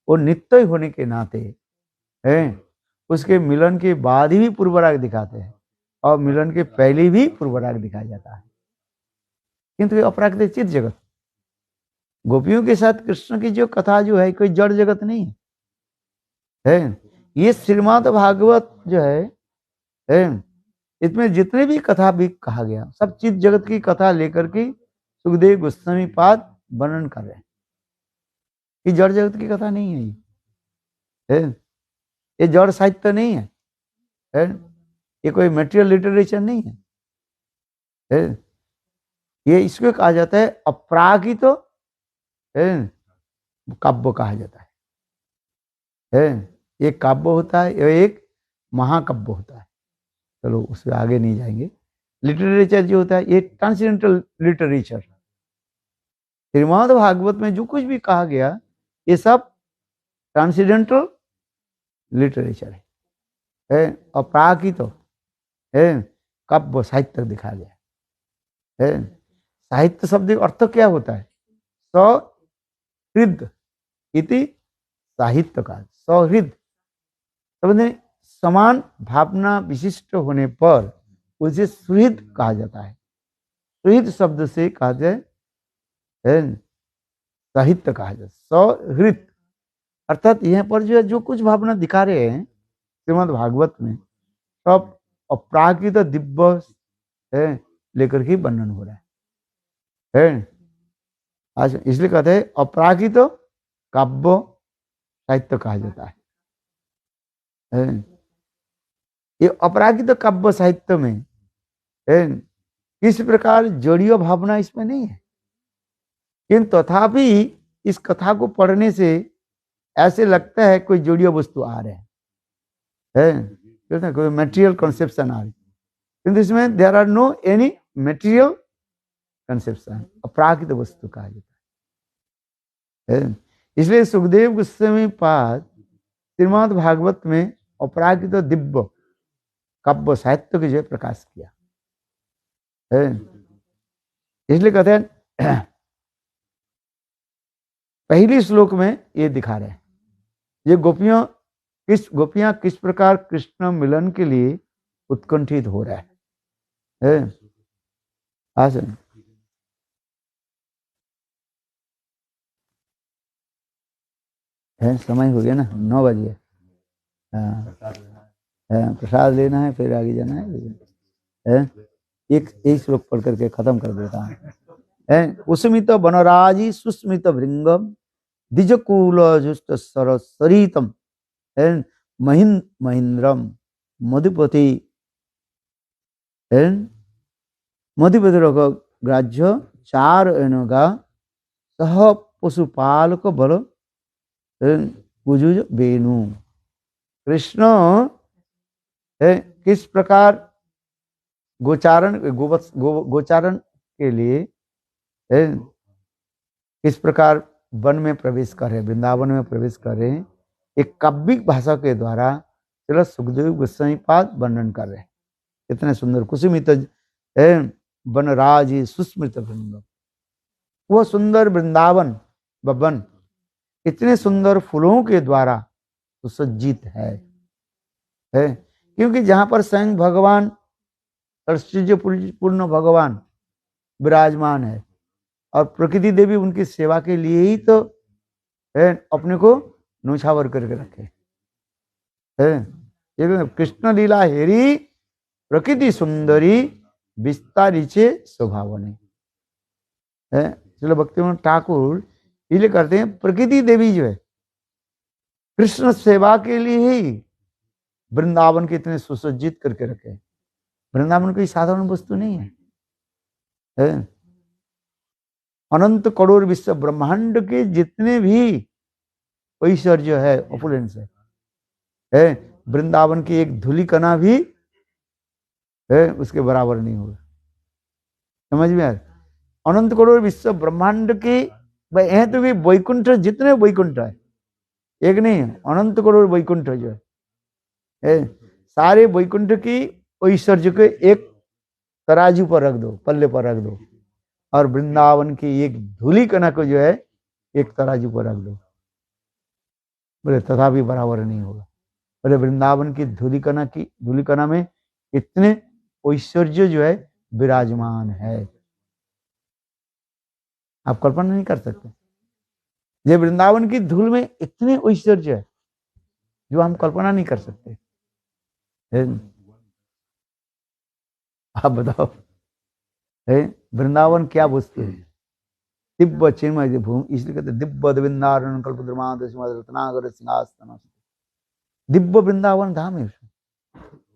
वो नित्य होने के नाते उसके मिलन के बाद ही पूर्वराग दिखाते हैं और मिलन के पहले भी पूर्वराग दिखाया जाता है। किंतु ये अपराकृत चित जगत, गोपियों के साथ कृष्ण की जो कथा जो है कोई जड़ जगत नहीं है, ये श्रीमद् भागवत जो है इसमें जितने भी कथा भी कहा गया सब चित जगत की कथा लेकर के सुखदेव गोस्वामी पाद वर्णन कर रहे हैं। ये जड़ जगत की कथा नहीं है, ये जड़ साहित्य नहीं है, ये कोई मटेरियल लिटरेचर नहीं है, ये इसको कहा जाता है अपराकृत काव्य कहा जाता है। एक काव्य होता है, एक महाकाव्य होता है। चलो उससे आगे नहीं जाएंगे। लिटरेचर जो होता है ये ट्रांसेंडेंटल लिटरेचर, श्रीमद् भागवत में जो कुछ भी कहा गया ये सब ट्रांसेंडेंटल लिटरेचर है। अपराकृत काव्य साहित्य दिखाया गया है। साहित्य शब्द का अर्थ क्या होता है, सहृद इति साहित्य का, सहृद समझे समान भावना विशिष्ट होने पर उसे सुहृद कहा जाता है। सुहृद शब्द से कहा जाए साहित्य कहा जाए, सहृद अर्थात यहाँ पर जो है जो कुछ भावना दिखा रहे हैं श्रीमद् भागवत में सब अपराकृत दिव्य लेकर के वर्णन हो रहा है। आज इसलिए कहते हैं अपराकृत काव्य साहित्य कहा जाता है। ये अपराकृत काव्य साहित्य में किस प्रकार जड़ीय भावना इसमें नहीं है, किंतु तथापि इस कथा को पढ़ने से ऐसे लगता है कोई जड़ीय वस्तु आ रहे हैं, कोई मटेरियल कंसेप्शन आ रही, किंतु इसमें there are no any material conception, अपराकृत वस्तु कहा जाता है। इसलिए सुखदेव गोस्वामी पाद श्रीमद् भागवत में अपराजित दिव्य काव्य साहित्य के जो प्रकाश किया है। इसलिए कहते हैं पहली श्लोक में ये दिखा रहे हैं ये गोपियां किस प्रकार कृष्ण मिलन के लिए उत्कंठित हो रहा है। आसन है, समय हो गया ना, 9 बजे। हाँ, प्रसाद लेना है, फिर आगे जाना है। एक श्लोक पढ़ करके खत्म कर देता हूँ। कुसुमित वनराजी सुस्मित भृंगम द्विजकूल जुष्ट सरसरितम महेंद्रम मधुपति मधुपति ग्राह्य चार एनगा सह पशुपालक बल कुजुज वेणु। कृष्ण किस प्रकार गोचारण के लिए किस प्रकार वन में प्रवेश कर रहे, वृंदावन में प्रवेश कर रहे हैं, एक काव्यिक भाषा के द्वारा चलो सुखदेव गोस्वामी पाद वर्णन कर रहे हैं। इतने सुंदर कुसुमित वनराज सुस्मृत वृंद, वो सुंदर वृंदावन वन इतने सुंदर फूलों के द्वारा सुसज्जित है। क्योंकि जहां पर स्वयं भगवान ऐश्वर्य पूर्ण भगवान विराजमान है और प्रकृति देवी उनकी सेवा के लिए ही तो अपने को नौछावर करके रखे है। कृष्ण लीला हेरी प्रकृति सुंदरी विस्तारिचे स्वभावने है। चलो भक्तिविनोद ठाकुर इसलिए करते हैं प्रकृति देवी जो है कृष्ण सेवा के लिए ही वृंदावन के इतने सुसज्जित करके रखे। वृंदावन कोई साधारण वस्तु नहीं है। अनंत करोड़ विश्व ब्रह्मांड के जितने भी ऐश्वर्य है, ऑपुलेंस है, वृंदावन की एक धूलि कणा भी है उसके बराबर नहीं होगा। समझ में आया? अनंत करोड़ विश्व ब्रह्मांड के तो भी वैकुंठ जितने वैकुंठ है, एक नहीं है, अनंत करोड़ वैकुंठ जो है, सारे वैकुंठ की ऐश्वर्य को एक तराजू पर रख दो, पल्ले पर रख दो, और वृंदावन की एक धूलि कणा को जो है एक तराजू पर रख दो, बोले तथापि बराबर नहीं होगा। बोले वृंदावन की धूलि कणा में इतने ऐश्वर्य जो है विराजमान है, आप कल्पना नहीं कर सकते। ये वृंदावन की धूल में इतने ऐश्वर्य है जो हम कल्पना नहीं कर सकते। आप बताओ वृंदावन क्या वस्तु है? दिव्य चिन्मय भूमि, इसलिए कहते दिव्य वृंदावन कल्पद्रुमाद रत्नागर सिंहासन, दिव्य वृंदावन धाम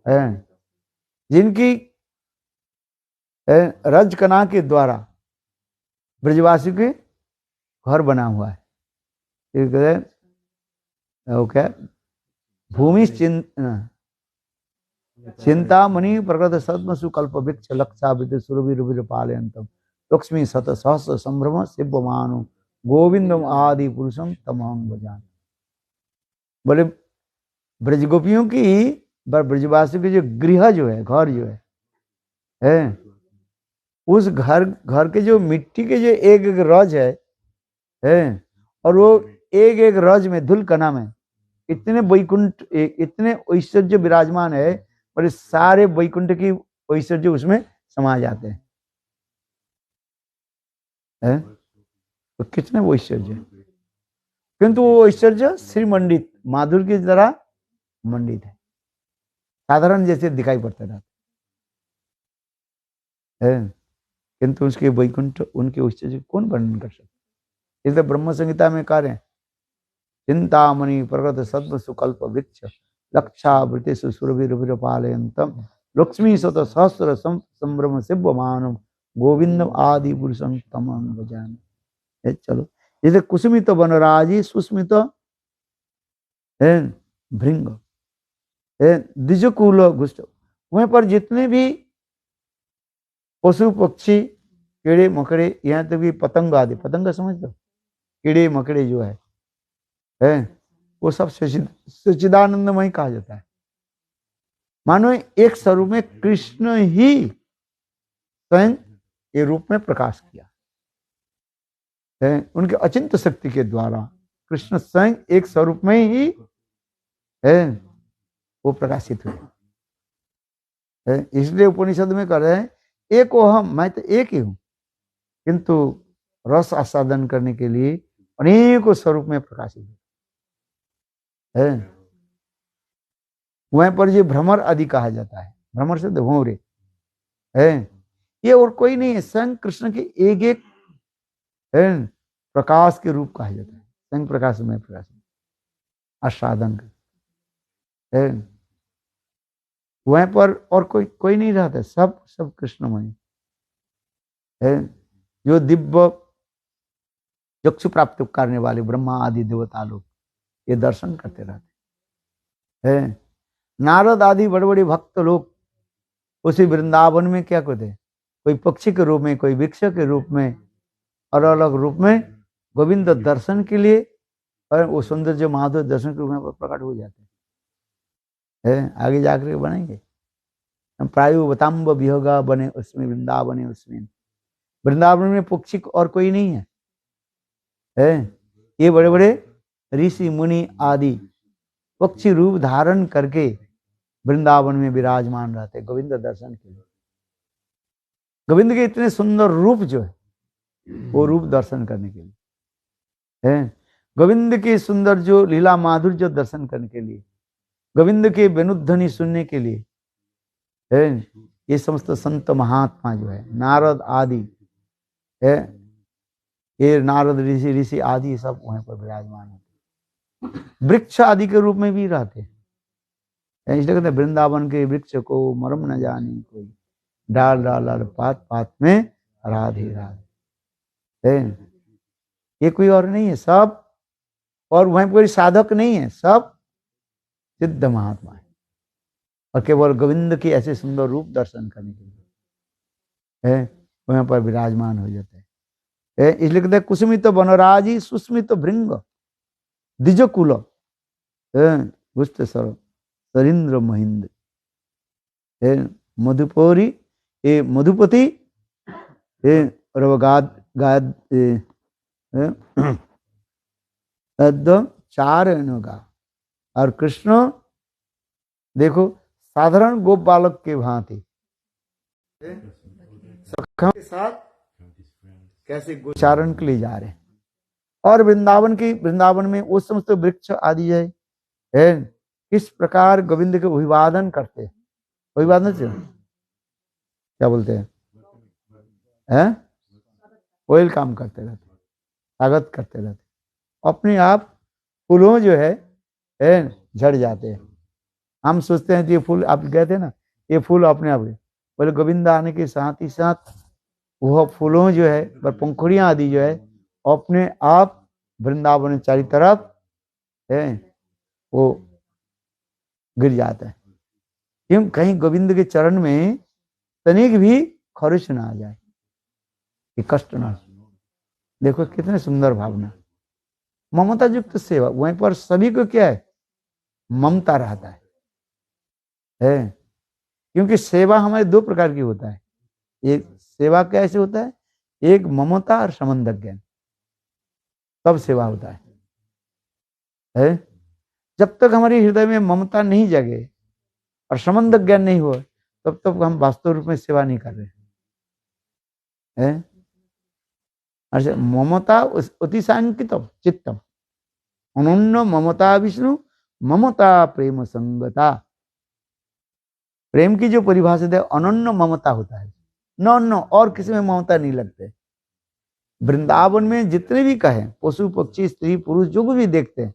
है जिनकी रजकना के द्वारा ब्रजवासी के घर बना हुआ है। वो क्या भूमि चिंतामणि प्रकृत सद्मसु कल्प वृक्ष लक्षाभित सुरभिरुभिर पालयंतम लक्ष्मी शत सहस्र संभ्रम शिवमानु गोविंदम आदि पुरुषम तमहं भजामि। बोले ब्रजगोपियों की ब्रजवासियों की जो गृह जो है, घर जो है उस घर के जो मिट्टी के जो एक एक रज है और वो एक एक रज में धूल कणा में इतने वैकुंठ इतने ऐश्वर्य विराजमान है, और सारे वैकुंठ की ऐश्वर्य उसमें समा जाते हैं। तो कितने वो ऐश्वर्य, किंतु वो ऐश्वर्य श्रीमंडित माधुर की तरह मंडित है, साधारण जैसे दिखाई पड़ता रहता है, किंतु उसके वैकुंठ उनके ऐश्वर्य कौन वर्णन कर सकता। इसलिए ब्रह्म संहिता में कह रहे हैं चिंतामणि प्रकृत सद्म सुकल्प वृक्ष लक्षावृति सुरभिरुभिर पालयंतम लक्ष्मी शत सहस्र संभ्रम शिवमानम गोविंदम आदि पुरुषं तमहं भजामि। चलो जैसे कुसुमित वनराजी सुस्मित भृंग द्विजकूल गुष्ट, वहीं पर जितने भी पशु पक्षी कीड़े मकड़े, यहाँ तक भी पतंग आदि, पतंग समझ लो कीड़े मकड़े जो है वो सब सच्चिदानंदमय कहा जाता है। मानो एक स्वरूप में कृष्ण ही स्वयं ये रूप में प्रकाश किया है। उनके अचिंत्य शक्ति के द्वारा कृष्ण स्वयं एक स्वरूप में ही है वो प्रकाशित हुए है। इसलिए उपनिषद में कह रहे हैं एक हम, मैं तो एक ही हूं, किंतु रस आस्वादन करने के लिए अनेकों स्वरूप में प्रकाशित है। वहीं पर ये भ्रमर आदि कहा जाता है, भ्रमर से भंवरे है, ये और कोई नहीं है, स्वयं कृष्ण के एक एक है प्रकाश के रूप कहा जाता है। स्वयं प्रकाश में प्रकाश आस्वादन है। वहीं पर और कोई नहीं रहता, सब कृष्णमय है। जो दिव्य चक्षु प्राप्त करने वाले ब्रह्मा आदि देवता लोग ये दर्शन करते रहते हैं। नारद आदि बड़े बड़े भक्त लोग उसी वृंदावन में क्या करते हैं, कोई पक्षी के रूप में, कोई वृक्ष के रूप में, अलग अलग रूप में गोविंद दर्शन के लिए और वो सुंदर जो माधव दर्शन के रूप में प्रकट हो जाते हैं। आगे जाकर बनेंगे प्रायु बताम्ब विहोगा बने उसमें वृंदावन उसमें, वृंदावन में पक्षी और कोई नहीं है। ये बड़े बड़े ऋषि मुनि आदि पक्षी रूप धारण करके वृंदावन में विराजमान रहते गोविंद दर्शन के लिए। गोविंद के इतने सुंदर रूप जो है वो रूप दर्शन करने के लिए है। गोविंद के सुंदर जो लीला माधुर्य दर्शन करने के लिए, गोविंद के वेणुध्वनि सुनने के लिए है। ये समस्त संत महात्मा जो है नारद आदि है, ये नारद ऋषि आदि सब वहां पर विराजमान होते, वृक्ष आदि के रूप में भी रहते हैं। इसलिए कहते हैं वृंदावन के वृक्ष को मरम न जाने कोई, डाल डाल पात पात में राधे राधे है। ये कोई और नहीं है, सब और वहीं कोई साधक नहीं है, सब सिद्ध महात्मा है और केवल गोविंद के ऐसे सुंदर रूप दर्शन करने के लिए है वहां पर विराजमान हो जाते हैं। इसलिए कहते हैं कुसुमित वनराजी सुस्मित भृंग द्विजकुल गुष्ट सरिंद्र महिंद्र मधुपुरी मधुपति रवगाद चार गा। और कृष्ण देखो साधारण गोप बालक के भांति के साथ कैसे गोचारण के लिए जा रहे हैं। और वृंदावन में वो समस्त वृक्ष आदि है किस प्रकार गोविंद के अभिवादन करते हैं। अभिवादन से क्या बोलते हैं, वेलकम करते रहते, स्वागत करते रहते, अपने आप फूलों जो है झड़ जाते हैं। हम सोचते हैं कि ये फूल आप गए थे ना, ये फूल अपने आप बोले गोविंद आने के साथ ही साथ वह फूलों जो है पंखुड़ियां आदि जो है अपने आप वृंदावन चारों तरफ है वो गिर जाता है। क्यों, कहीं गोविंद के चरण में तनिक भी खरोच ना आ जाए, ये कष्ट ना। देखो कितने सुंदर भावना, ममता युक्त सेवा। वहीं पर सभी को क्या है, ममता रहता है क्योंकि सेवा हमारे दो प्रकार की होता है। एक सेवा कैसे होता है, एक ममता और संबंध ज्ञान, तब सेवा होता है। जब तक हमारे हृदय में ममता नहीं जगे और संबंध ज्ञान नहीं हो तब तक हम वास्तव रूप में सेवा नहीं कर रहे हैं। अच्छा, ममता अतिशांकितम चित्तम अनन्य ममता विष्णु ममता प्रेम संगता। प्रेम की जो परिभाषा है अनन्य ममता होता है, न और किसी में ममता नहीं लगते। वृंदावन में जितने भी कहे पशु पक्षी स्त्री पुरुष जो भी देखते हैं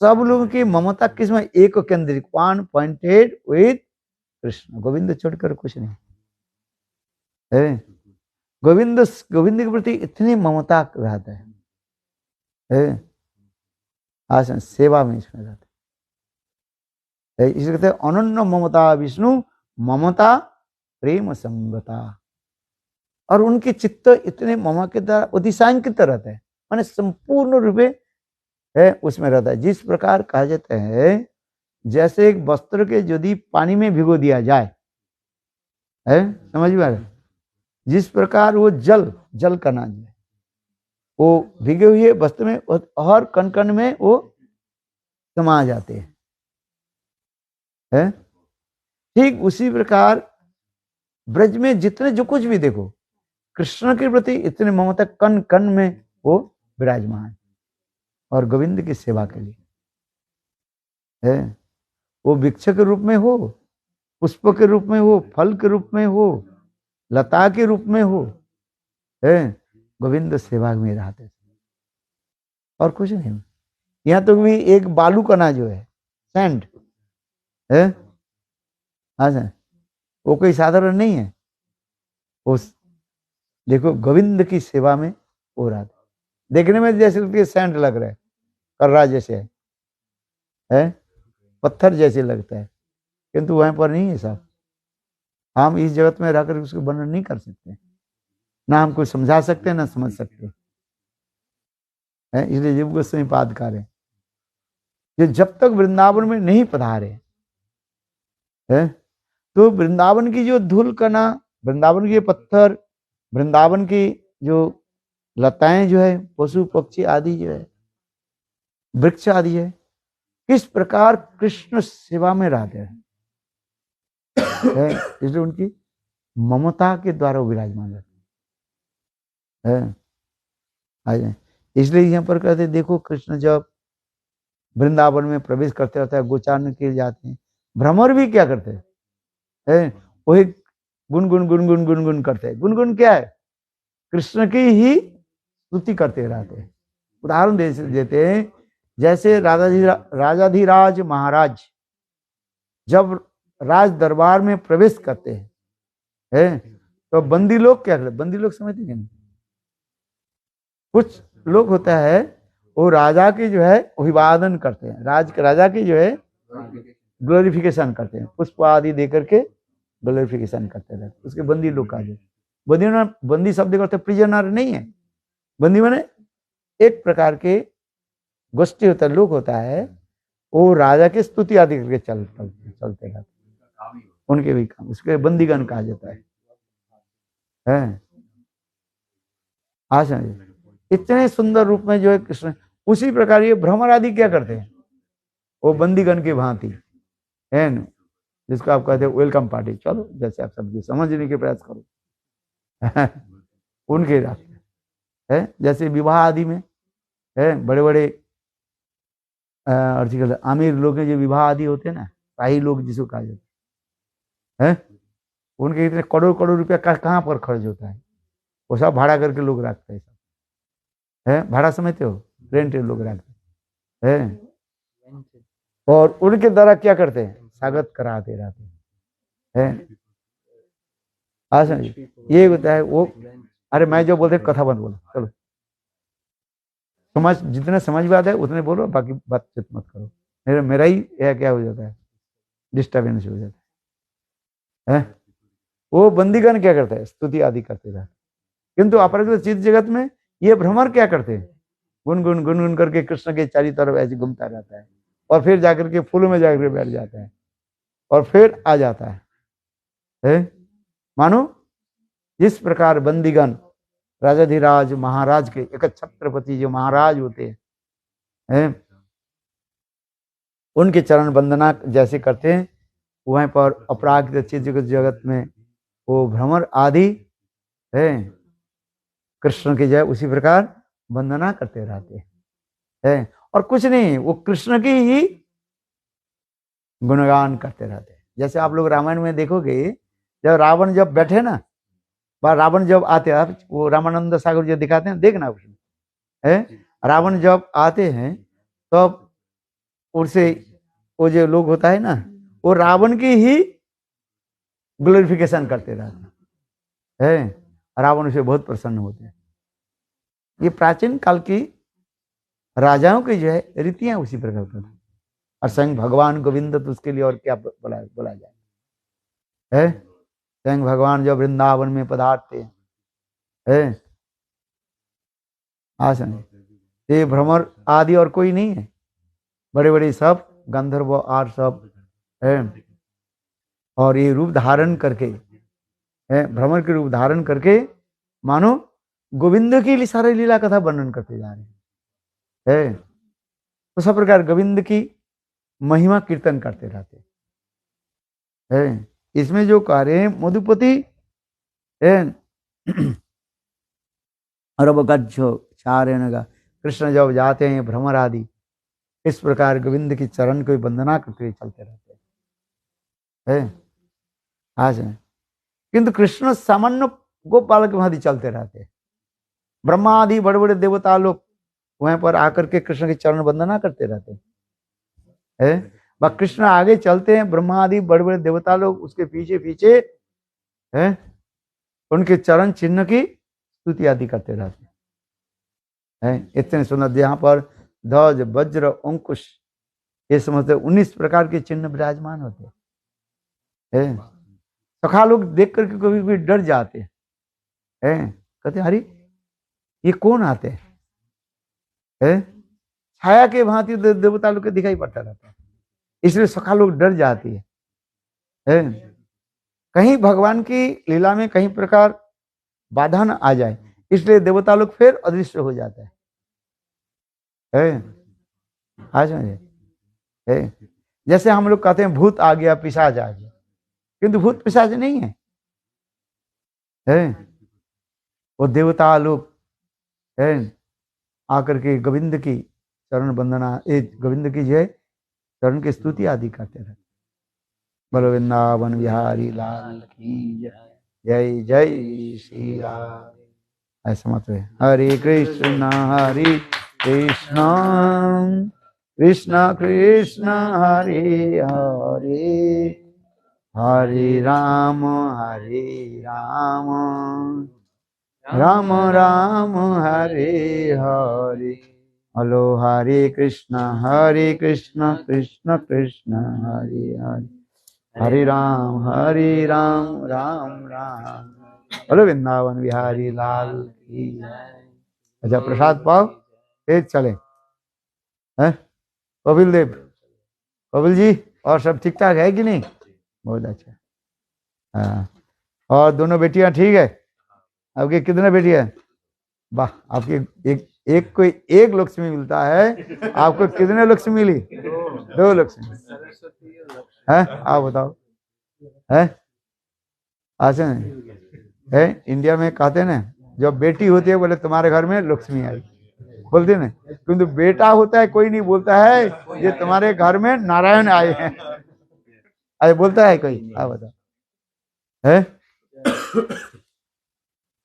सब लोगों की ममता किसमें, एक केंद्रित, one pointed with Krishna. Govind छोड़कर कुछ नहीं है। गोविंद के प्रति इतनी ममता रहता है आसन सेवा में इसमें रहता है। इसलिए कहते हैं अनन्य ममता विष्णु ममता प्रेम संगता। और उनके चित्त इतने ममा के द्वारा अतिशांकित रहते हैं, माने संपूर्ण रूपे है उसमें रहता है। जिस प्रकार कहा जाता है जैसे एक वस्त्र के यदि पानी में भिगो दिया जाए, है समझ में आ रहा है? जिस प्रकार वो जल का नाम है, वो भिगे हुए वस्त्र में हर कण कण में वो समा जाते हैं। ठीक उसी प्रकार ब्रज में जितने जो कुछ भी देखो कृष्ण के प्रति इतने ममता कण कण में वो विराजमान और गोविंद की सेवा के लिए है। वो वृक्ष के रूप में हो, पुष्प के रूप में हो, फल के रूप में हो, लता के रूप में हो, है गोविंद सेवा में रहते और कुछ नहीं। यहाँ तो भी एक बालू कणा जो है सैंड है, हाँ वो कोई साधारण नहीं है। उस देखो गोविंद की सेवा में हो रहा था, देखने में जैसे लगती है सैंड लग रहा है, कर्रा जैसे है, पत्थर जैसे लगता है, किंतु वहां पर नहीं है साहब। हम इस जगत में रहकर उसको वर्णन नहीं कर सकते, ना हम कुछ समझा सकते हैं ना समझ सकते हैं। इसलिए जीव गोस्वामी पादकार है जो जब तक वृंदावन में नहीं पधारे है तो वृंदावन की जो धूल कणा, वृंदावन के पत्थर, वृंदावन की जो लताएं जो है, पशु पक्षी आदि जो है, वृक्ष आदि है, किस प्रकार कृष्ण सेवा में रहते हैं इसलिए उनकी ममता के द्वारा विराजमान रहते हैं। इसलिए यहाँ पर कहते देखो कृष्ण जब वृंदावन में प्रवेश करते रहता है, गोचारण के जाते हैं, भ्रमर भी क्या करते हैं, वही गुनगुन गुनगुन गुनगुन करते हैं। गुनगुन क्या है? कृष्ण की ही स्तुति करते रहते हैं। उदाहरण देते हैं जैसे राजाधिराज महाराज जब राज दरबार में प्रवेश करते हैं तो बंदी लोग क्या करते? बंदी लोग समझते हैं, कुछ लोग होता है वो राजा की जो है अभिवादन करते हैं, राजा की जो है ग्लोरिफिकेशन करते हैं, पुष्प आदि देकर के ग्लोरिफिकेशन करते रहते, उसके बंदी लोग कहा जाए। बंदी शब्द करते प्रिजनर नहीं है, बंदी माने एक प्रकार के गोष्ठी होता है, लोग होता है, वो राजा के स्तुति आदि करके चलते रहते, उनके भी काम, उसके बंदीगण कहा जाता है। हाँ समझे, इतने सुंदर रूप में जो है कृष्ण। उसी प्रकार ये भ्रमर आदि क्या करते हैं, वो बंदीगण की भांति है न, जिसको आप कहते हैं वेलकम पार्टी, चलो जैसे आप सब समझने के प्रयास करो उनके रास्ते है। जैसे विवाह आदि में है, बड़े बड़े आमिर लोग जो विवाह आदि होते हैं ना, शाही लोग जिसको कहा जाता है, उनके इतने करोड़ करोड़ रुपया कहाँ पर खर्च होता है, वो सब भाड़ा करके लोग रखते हैं, सब है भाड़ा समझते हो, रेंट लोग रखते हैं, और उनके द्वारा क्या करते हैं, स्वागत कराते रहते हैं। ये होता है वो। अरे मैं जो बोलते कथा बंद बोलो, चलो समझ, जितने समझ बात है उतने बोलो, बाकी बातचीत मत करो। मेरा ही क्या हो जाता है, डिस्टर्बेंस हो जाता है। वो बंदीगण क्या करता है, स्तुति आदि करते रहते, किंतु अपराकृत चित्त जगत में ये भ्रमर क्या करते हैं, गुनगुन गुनगुन करके कृष्ण के चारों तरफ ऐसे घूमता रहता है, और फिर जाकर के फूलों में जाकर बैठ जाता है, और फिर आ जाता है। मानो जिस प्रकार बंदीगण राजाधिराज महाराज के, एक छत्रपति जो महाराज होते हैं, उनके चरण वंदना जैसे करते हैं, वहीं पर अपराकृत चित्त जगत में वो भ्रमर आदि है कृष्ण की जय उसी प्रकार वंदना करते रहते हैं, और कुछ नहीं, वो कृष्ण की ही गुणगान करते रहते हैं। जैसे आप लोग रामायण में देखोगे, जब रावण जब बैठे ना, रावण जब आते हैं, वो रामानंद सागर जो दिखाते हैं, देखना उसमें है, रावण जब आते हैं तब तो उससे वो जो लोग होता है ना, वो रावण की ही ग्लोरिफिकेशन करते रहते हैं, रावण उसे बहुत प्रसन्न होते हैं। ये प्राचीन काल की राजाओं की जो है रीतियां उसी प्रकार की, और स्वयं भगवान गोविंद तो उसके लिए और क्या बोला जाए है। स्वयं भगवान जब वृंदावन में पधारते हैं, ये भ्रमर आदि और कोई नहीं है, बड़े बड़े सब गंधर्व आर सब है। और ये रूप धारण करके है, भ्रमर के रूप धारण करके मानो गोविंद की सारे लीला कथा वर्णन करते जा रहे हैं। तो सब प्रकार गोविंद की महिमा कीर्तन करते रहते हैं। इसमें जो कार्य है मधुपति अरबगज्जो चारण का कृष्ण जब जाते हैं भ्रमर आदि, इस प्रकार गोविंद की चरण को वंदना करते हुए चलते रहते हैं। आज किंतु कृष्ण सामान्य गोपाल के भांति चलते रहते हैं। ब्रह्मा आदि बड़े बड़े देवता लोग वहां पर आकर के कृष्ण की चरण वंदना करते रहते हैं। बस कृष्ण आगे चलते हैं, ब्रह्मा आदि बड़े बड़े देवता लोग उसके पीछे पीछे हैं, उनके चरण चिन्ह की स्तुति आदि करते रहते हैं। इतने सुंदर, यहाँ पर ध्वज वज्र अंकुश ये समझते 19 प्रकार के चिन्ह विराजमान होते हैं। सखा लोग देख करके कभी कभी डर जाते हैं, कहते अरे ये कौन आते हैं? छाया के भांति देवता लोग के दिखाई पड़ता रहता है, इसलिए सखा लोग डर जाती है। कहीं भगवान की लीला में कहीं प्रकार बाधा न आ जाए, इसलिए देवता लोग फिर अदृश्य हो जाता है। आज जैसे हम लोग कहते हैं भूत आ गया, पिशाच आ गया, किंतु भूत पिशाच नहीं है। वो देवता लोग आकर के गोविंद की चरण वंदना, गोविंद की जय चरण की स्तुति आदि करते रहते। बोलो वृंदावन बिहारी लाल की जय, जय श्री राम। ऐसा मत है। हरे कृष्ण कृष्ण कृष्ण हरे हरे, हरे राम राम राम हरे हरे। हेलो हरे कृष्ण कृष्ण कृष्ण हरे हरे, हरे राम राम राम। बोलो वृंदावन बिहारी लाल की। अच्छा प्रसाद पाओ फिर चले हैं। कपिल देव, कपिल जी और सब ठीक ठाक है कि नहीं? बहुत अच्छा। हाँ, और दोनों बेटियां ठीक है? आपके कितने बेटियां? वाह, आपके एक कोई एक लक्ष्मी मिलता है, आपको कितने लक्ष्मी मिली? 2 लक्ष्मी है। आप बताओ है? अच्छा है, इंडिया में कहते ना जब बेटी होती है बोले तुम्हारे घर में लक्ष्मी आई, बोलते ना, किंतु बेटा होता है कोई नहीं बोलता है ये तुम्हारे घर में नारायण आए हैं। अरे बोलता है कोई? आप बताओ है?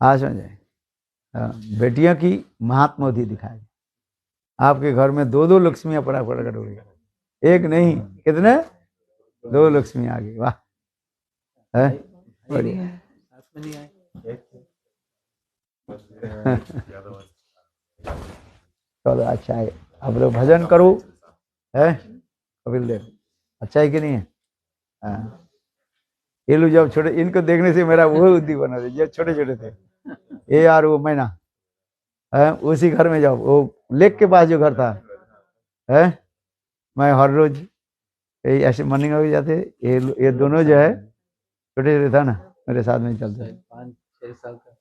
आज समझे बेटियों की महात्मा भी दिखाई। आपके घर में 2 लक्ष्मियां पड़ा प्रकट हो गई, एक नहीं कितने? 2 लक्ष्मी आ गई। वाह है, बढ़िया। चलो अच्छा है, आप लोग भजन करो है। कपिल देव अच्छा है कि नहीं है? हाँ, ये लोग जब छोटे, इनको देखने से मेरा वो बुद्धि बना था जब छोटे छोटे थे। ये यार वो मैना है, उसी घर में जाओ, वो लेक के पास जो घर था है, मैं हर रोज ऐसे मॉर्निंग वॉक जाते। ये दोनों जो है छोटे छोटे था ना, मेरे साथ में चलते। 5-6 साल का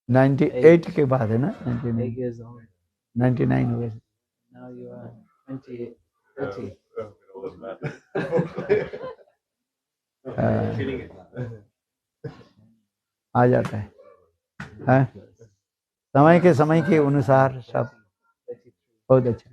98 के बाद है ना, 8 years old. 99 हो गए। Now you are 30. आ जाता है, समय के अनुसार सब बहुत अच्छा।